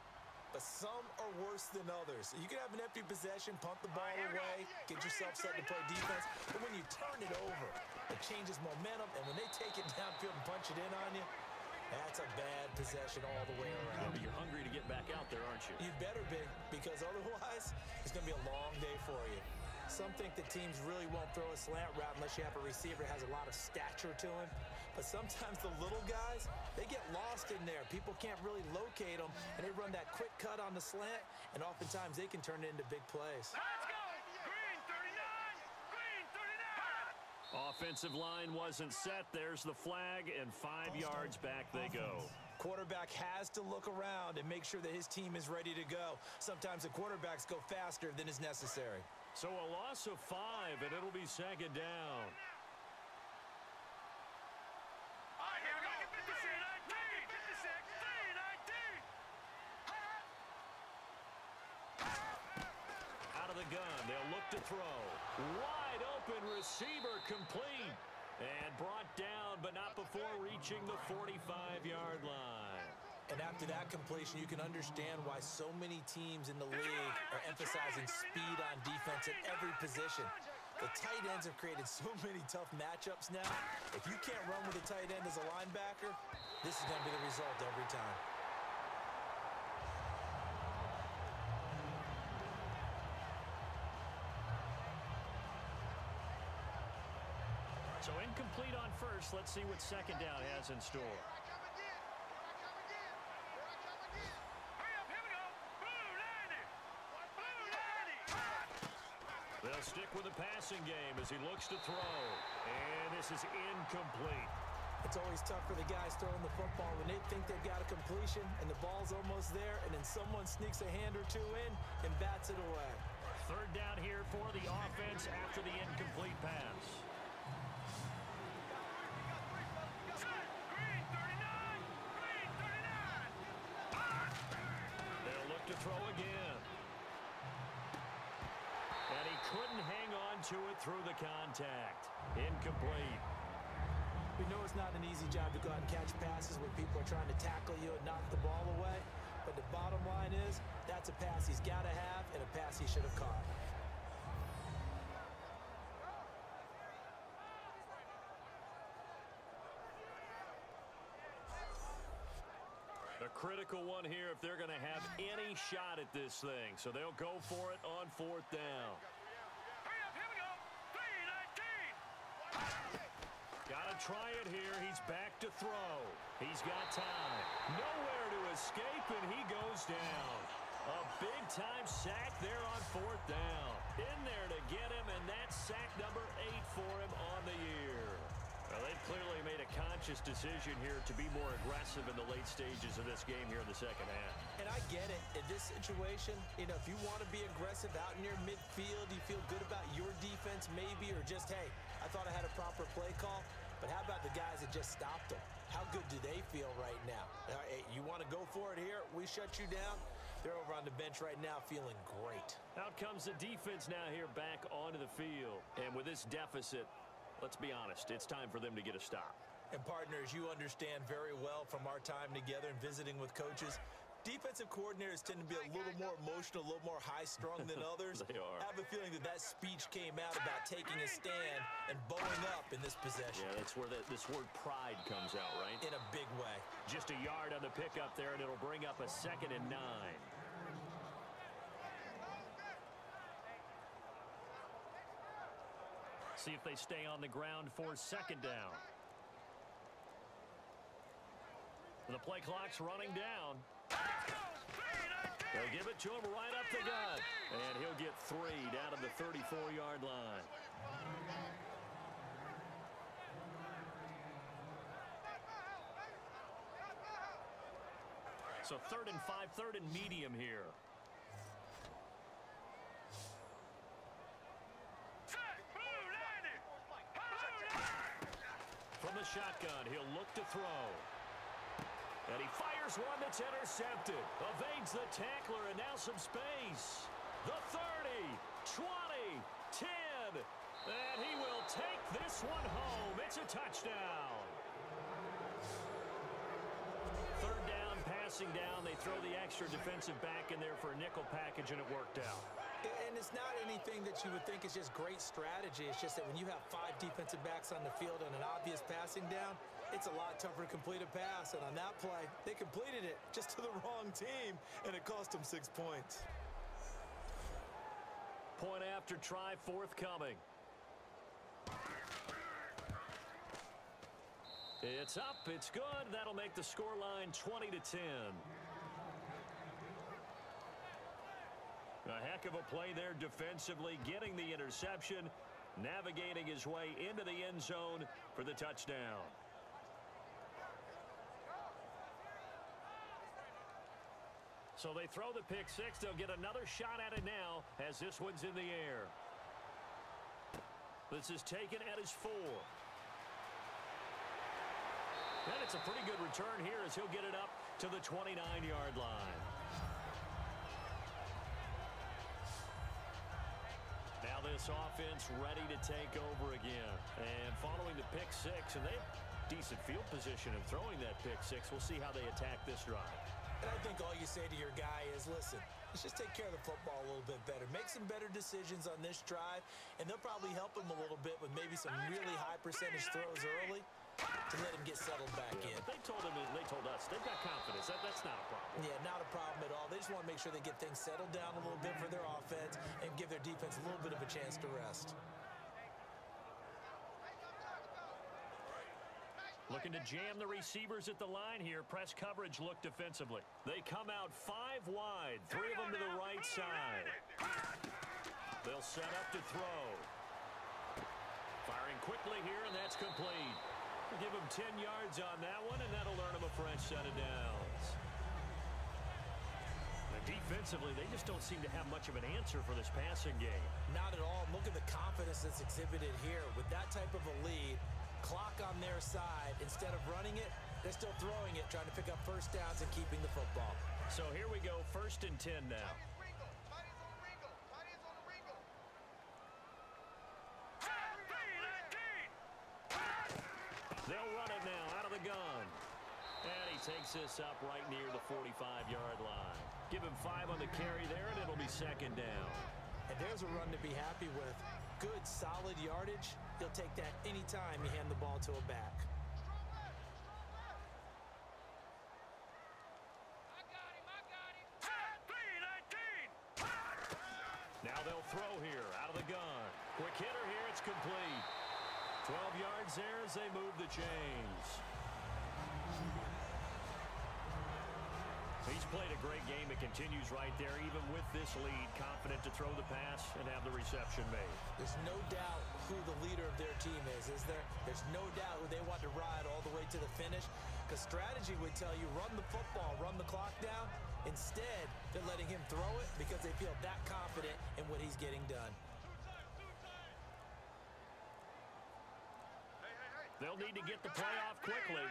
Speaker 3: but some are worse than others. You can have an empty possession, pump the ball away, get yourself set to play defense, but when you turn it over, it changes momentum, and when they take it downfield and punch it in on you, that's a bad possession all the way around.
Speaker 2: Yeah, but you're hungry to get back out there, aren't you?
Speaker 3: You better be, because otherwise, it's going to be a long day for you. Some think that teams really won't throw a slant route unless you have a receiver that has a lot of stature to him. But sometimes the little guys, they get lost in there. People can't really locate them, and they run that quick cut on the slant, and oftentimes they can turn it into big plays.
Speaker 4: Let's go. Green 39. Green 39.
Speaker 2: Offensive line wasn't set. There's the flag, and 5 yards back they go.
Speaker 3: Quarterback has to look around and make sure that his team is ready to go. Sometimes the quarterbacks go faster than is necessary.
Speaker 2: So a loss of 5, and it'll be 2nd down.
Speaker 4: All right, here we go. 3-19. 3-19.
Speaker 2: Out of the gun, they'll look to throw. Wide open receiver complete. And brought down, but not before reaching the 45-yard line.
Speaker 3: And after that completion, you can understand why so many teams in the league are emphasizing speed on defense at every position. The tight ends have created so many tough matchups now. If you can't run with a tight end as a linebacker, this is going to be the result every time.
Speaker 2: So incomplete on first. Let's see what 2nd down has in store. They'll stick with the passing game as he looks to throw. And this is incomplete.
Speaker 3: It's always tough for the guys throwing the football when they think they've got a completion and the ball's almost there, and then someone sneaks a hand or 2 in and bats it away.
Speaker 2: 3rd down here for the offense after the incomplete pass. They'll look to throw again. And he couldn't hang on to it through the contact. Incomplete.
Speaker 3: We know it's not an easy job to go out and catch passes when people are trying to tackle you and knock the ball away. But the bottom line is, that's a pass he's got to have and a pass he should have caught.
Speaker 2: A critical one here if they're going to have any shot at this thing. So they'll go for it on 4th down.
Speaker 4: Hurry up, here we go. 3-19.
Speaker 2: Got to try it here. He's back to throw. He's got time. Nowhere to escape, and he goes down. A big-time sack there on 4th down. In there to get him, and that's sack number 8 for him on the year. Well, they've clearly made a conscious decision here to be more aggressive in the late stages of this game here in the second half.
Speaker 3: And I get it. In this situation, you know, if you want to be aggressive out near midfield, you feel good about your defense maybe, or just, hey, I thought I had a proper play call. But how about the guys that just stopped them? How good do they feel right now? Hey, you want to go for it here? We shut you down? They're over on the bench right now feeling great.
Speaker 2: Out comes the defense now here back onto the field. And with this deficit, let's be honest, it's time for them to get a stop.
Speaker 3: And partners, you understand very well from our time together and visiting with coaches, defensive coordinators tend to be a little more emotional, a little more high-strung than others.
Speaker 2: They are.
Speaker 3: I have a feeling that speech came out about taking a stand and bowing up in this possession.
Speaker 2: Yeah, that's where this word pride comes out, right?
Speaker 3: In a big way.
Speaker 2: Just a yard on the pickup there, and it'll bring up a 2nd and 9. See if they stay on the ground for 2nd down. The play clock's running down. They'll give it to him right up the gut. And he'll get 3 down to the 34-yard line. So 3rd and 5, 3rd and medium here. From the shotgun, he'll look to throw. And he fires one that's intercepted. Evades the tackler, and now some space. The 30, 20, 10. And he will take this one home. It's a touchdown. 3rd down, passing down. They throw the extra defensive back in there for a nickel package, and it worked out.
Speaker 3: And it's not anything that you would think is just great strategy. It's just that when you have 5 defensive backs on the field and an obvious passing down, it's a lot tougher to complete a pass. And on that play, they completed it just to the wrong team, and it cost them 6 points.
Speaker 2: Point after try forthcoming. It's up, it's good. That'll make the scoreline 20-10. A heck of a play there defensively, getting the interception, navigating his way into the end zone for the touchdown. So they throw the pick 6. They'll get another shot at it now as this one's in the air. This is taken at his 4. And it's a pretty good return here as he'll get it up to the 29-yard line. Now this offense ready to take over again. And following the pick 6, and they have decent field position in throwing that pick 6. We'll see how they attack this drive.
Speaker 3: And I think all you say to your guy is, listen, let's just take care of the football a little bit better. Make some better decisions on this drive, and they'll probably help him a little bit with maybe some really high percentage throws early to let him get settled back in.
Speaker 2: They told us they've got confidence. That's not a problem.
Speaker 3: Yeah, not a problem at all. They just want to make sure they get things settled down a little bit for their offense and give their defense a little bit of a chance to rest.
Speaker 2: Looking to jam the receivers at the line here. Press coverage look defensively. They come out 5 wide. 3 of them to the right side. They'll set up to throw. Firing quickly here, and that's complete. We'll give him 10 yards on that one, and that'll earn him a fresh set of downs. Now, defensively, they just don't seem to have much of an answer for this passing game.
Speaker 3: Not at all. Look at the confidence that's exhibited here. With that type of a lead, clock on their side, instead of running it, they're still throwing it, trying to pick up first downs and keeping the football.
Speaker 2: So here we go, 1st and 10 now. They'll run it now out of the gun. And he takes this up right near the 45-yard line. Give him 5 on the carry there, and it'll be 2nd down.
Speaker 3: And there's a run to be happy with. Good, solid yardage. He'll take that anytime you hand the ball to a back.
Speaker 2: Now they'll throw here out of the gun. Quick hitter here. It's complete. 12 yards there as they move the chains. He's played a great game. It continues right there, even with this lead, confident to throw the pass and have the reception made.
Speaker 3: There's no doubt who the leader of their team is there? There's no doubt who they want to ride all the way to the finish, because strategy would tell you run the football, run the clock down. Instead, they're letting him throw it because they feel that confident in what he's getting done.
Speaker 2: They'll need to get the play off quickly.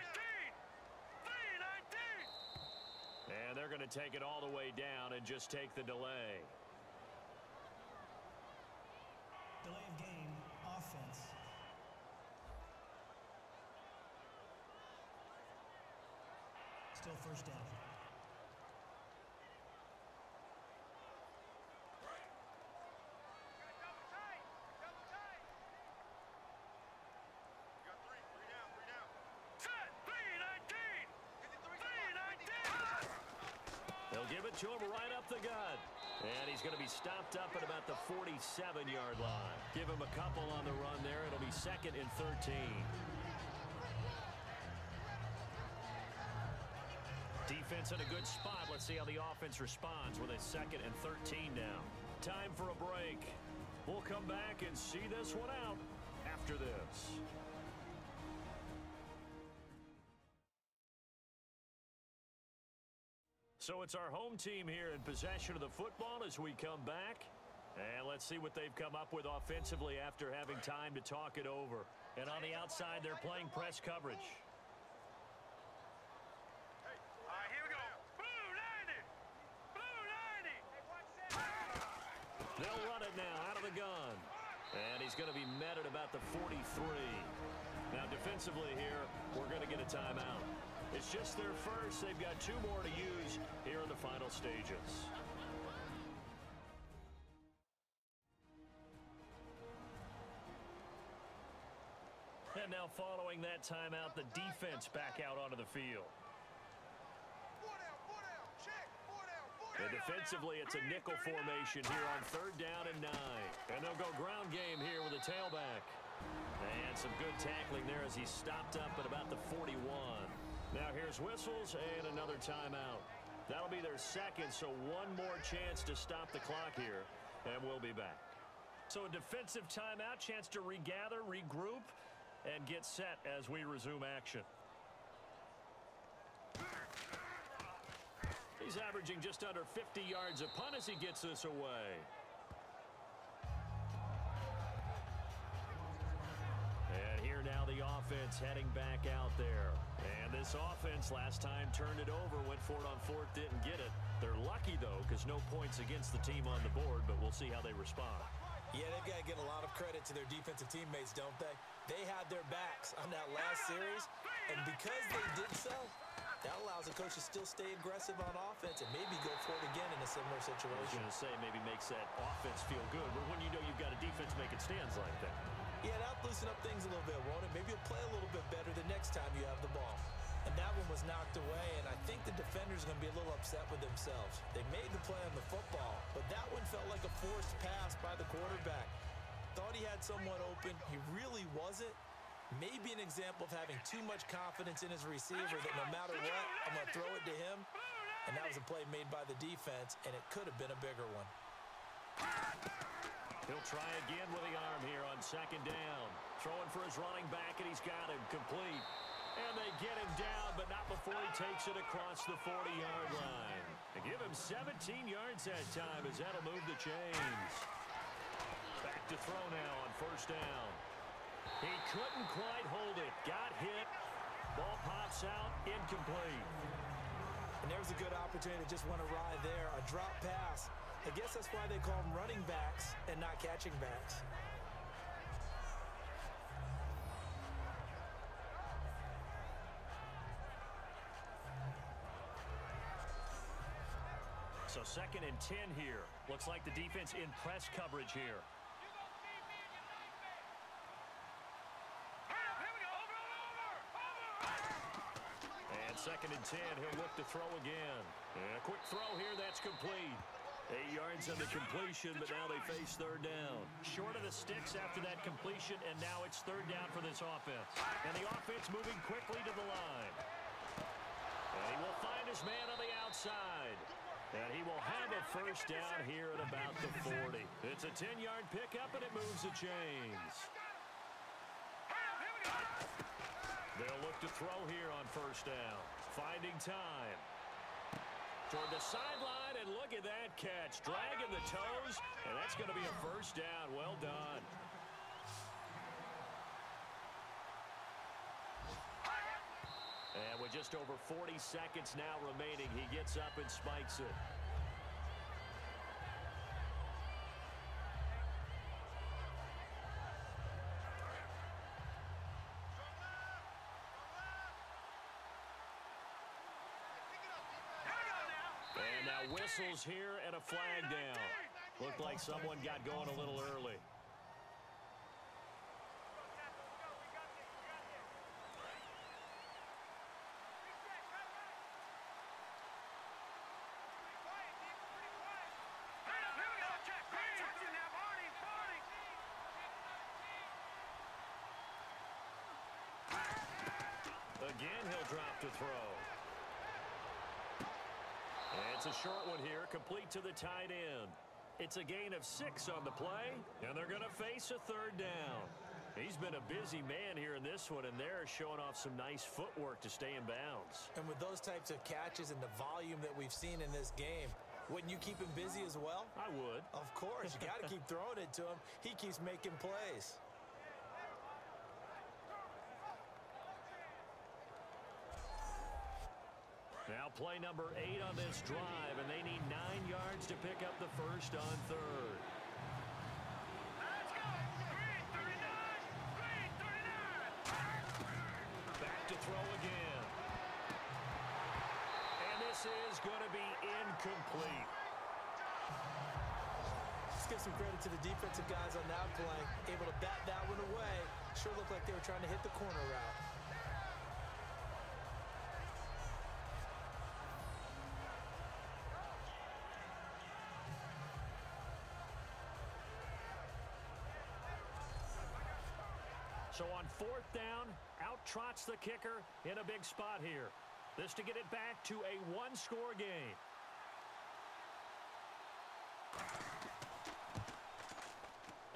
Speaker 2: And they're going to take it all the way down and just take the delay.
Speaker 5: Delay of game, offense. Still first down.
Speaker 2: They'll give it to him right up the gut. And he's going to be stopped up at about the 47-yard line. Give him a couple on the run there. It'll be 2nd and 13. Defense in a good spot. Let's see how the offense responds with a 2nd and 13 now. Time for a break. We'll come back and see this one out after this. So it's our home team here in possession of the football as we come back. And let's see what they've come up with offensively after having time to talk it over. And on the outside, they're playing press coverage.
Speaker 4: Here we go. Blue 90. Blue 90.
Speaker 2: They'll run it now out of the gun. And he's going to be met at about the 43. Now defensively here, we're going to get a timeout. It's just their first. They've got 2 more to use here in the final stages. And now following that timeout, the defense back out onto the field. And defensively, it's a nickel formation here on 3rd down and 9. And they'll go ground game here with a tailback. And some good tackling there as he's stopped up at about the 41. Now here's whistles and another timeout. That'll be their 2nd, so 1 more chance to stop the clock here, and we'll be back. So a defensive timeout, chance to regather, regroup, and get set as we resume action. He's averaging just under 50 yards a punt as he gets this away. And here now the offense heading back out there. And this offense last time turned it over, went for it on 4th, didn't get it. They're lucky, though, because no points against the team on the board, but we'll see how they respond.
Speaker 3: Yeah, they've got to get a lot of credit to their defensive teammates, don't they? They had their backs on that last series, and because they did so, that allows the coach to still stay aggressive on offense and maybe go for it again in a similar situation.
Speaker 2: I was going to say maybe makes that offense feel good, but when you know you've got a defense making stands like that.
Speaker 3: Yeah, that'll loosen up things a little bit, won't it? Maybe you'll play a little bit better the next time you have the ball. And that one was knocked away, and I think the defenders are going to be a little upset with themselves. They made the play on the football, but that one felt like a forced pass by the quarterback. Thought he had someone open. He really wasn't. Maybe an example of having too much confidence in his receiver that no matter what, I'm going to throw it to him. And that was a play made by the defense, and it could have been a bigger one.
Speaker 2: He'll try again with the arm here on 2nd down. Throwing for his running back, and he's got him complete. And they get him down, but not before he takes it across the 40-yard line. They give him 17 yards that time as that'll move the chains. Back to throw now on 1st down. He couldn't quite hold it. Got hit. Ball pops out. Incomplete.
Speaker 3: And there's a good opportunity to just want to ride there. A drop pass. I guess that's why they call them running backs and not catching backs.
Speaker 2: So 2nd and 10 here. Looks like the defense in press coverage here. And 2nd and 10, he'll look to throw again. And a quick throw here, that's complete. 8 yards on the completion, but now they face third down. Short of the sticks after that completion, and now it's third down for this offense. And the offense moving quickly to the line. And he will find his man on the outside. And he will have a first down here at about the 40. It's a 10-yard pickup, and it moves the chains. They'll look to throw here on first down. Finding time. Toward the sideline, and look at that catch. Dragging the toes, and that's going to be a first down. Well done. And with just over 40 seconds now remaining, he gets up and spikes it. And now whistles here and a flag down. Looked like someone got going a little early. Again, he'll drop to throw. And it's a short one here, complete to the tight end. It's a gain of 6 on the play, and they're going to face a third down. He's been a busy man here in this one, and they're showing off some nice footwork to stay in bounds.
Speaker 3: And with those types of catches and the volume that we've seen in this game, wouldn't you keep him busy as well?
Speaker 2: I would.
Speaker 3: Of course. You got to keep throwing it to him. He keeps making plays.
Speaker 2: Now play number 8 on this drive, and they need 9 yards to pick up the first on third.
Speaker 4: Let's go! 339!
Speaker 2: Back to throw again. And this is going to be incomplete.
Speaker 3: Let's give some credit to the defensive guys on that play. Able to bat that one away. Sure looked like they were trying to hit the corner route.
Speaker 2: So on fourth down, out trots the kicker in a big spot here. This to get it back to a one-score game.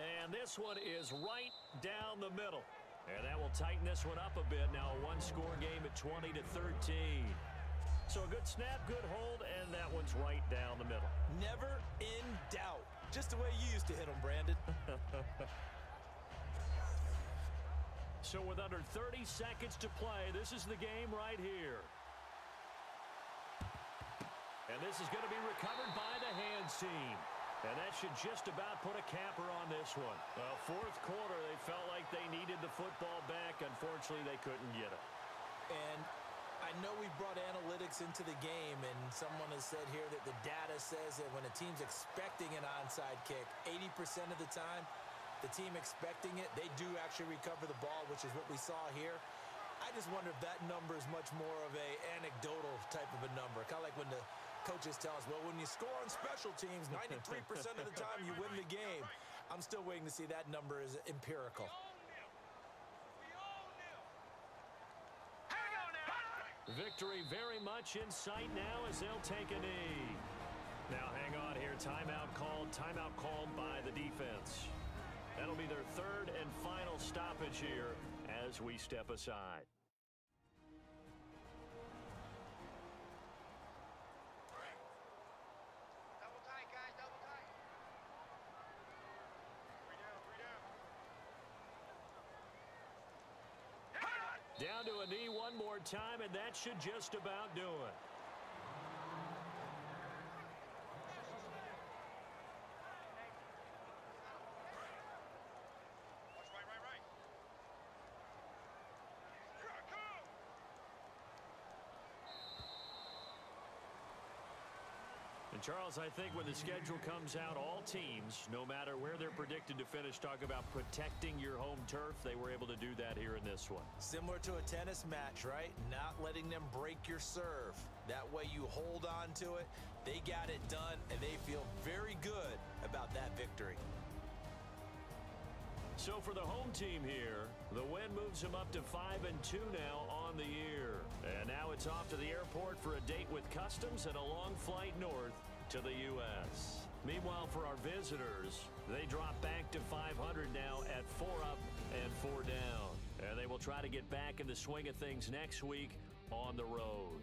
Speaker 2: And this one is right down the middle. And that will tighten this one up a bit. Now a one-score game at 20-13. So a good snap, good hold, and that one's right down the middle.
Speaker 3: Never in doubt. Just the way you used to hit them, Brandon.
Speaker 2: So with under 30 seconds to play, this is the game right here. And this is going to be recovered by the hands team. And that should just about put a capper on this one. Well, fourth quarter, they felt like they needed the football back. Unfortunately, they couldn't get it.
Speaker 3: And I know we brought analytics into the game, and someone has said here that the data says that when a team's expecting an onside kick, 80% of the time, the team expecting it, they do actually recover the ball, which is what we saw here. I just wonder if that number is much more of a anecdotal type of a number. Kind of like when the coaches tell us, well, when you score on special teams, 93% of the time you win the game. I'm still waiting to see that number is empirical.
Speaker 2: Victory very much in sight now as they'll take a knee. Now hang on here. Timeout called by the defense. That'll be their third and final stoppage here as we step aside.
Speaker 4: Double tight, guys, double tight. 3 down, 3 down.
Speaker 2: Down to a knee one more time, and that should just about do it. Charles, I think when the schedule comes out, all teams, no matter where they're predicted to finish, talk about protecting your home turf. They were able to do that here in this one.
Speaker 3: Similar to a tennis match, right? Not letting them break your serve. That way you hold on to it. They got it done, and they feel very good about that victory.
Speaker 2: So for the home team here, the win moves them up to 5-2 now on the year. And now it's off to the airport for a date with Customs and a long flight north to the U.S. Meanwhile, for our visitors, they drop back to 500 now at 4 up and 4 down. And they will try to get back in the swing of things next week on the road.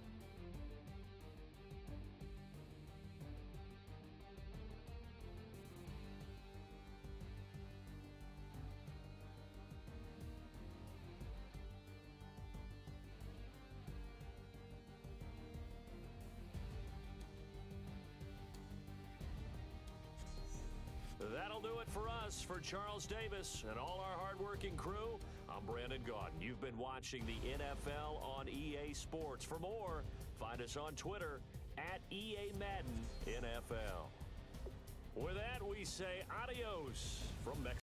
Speaker 2: That'll do it for us. For Charles Davis and all our hardworking crew, I'm Brandon Gaudin. You've been watching the NFL on EA Sports. For more, find us on Twitter at EA Madden NFL. With that, we say adios from Mexico.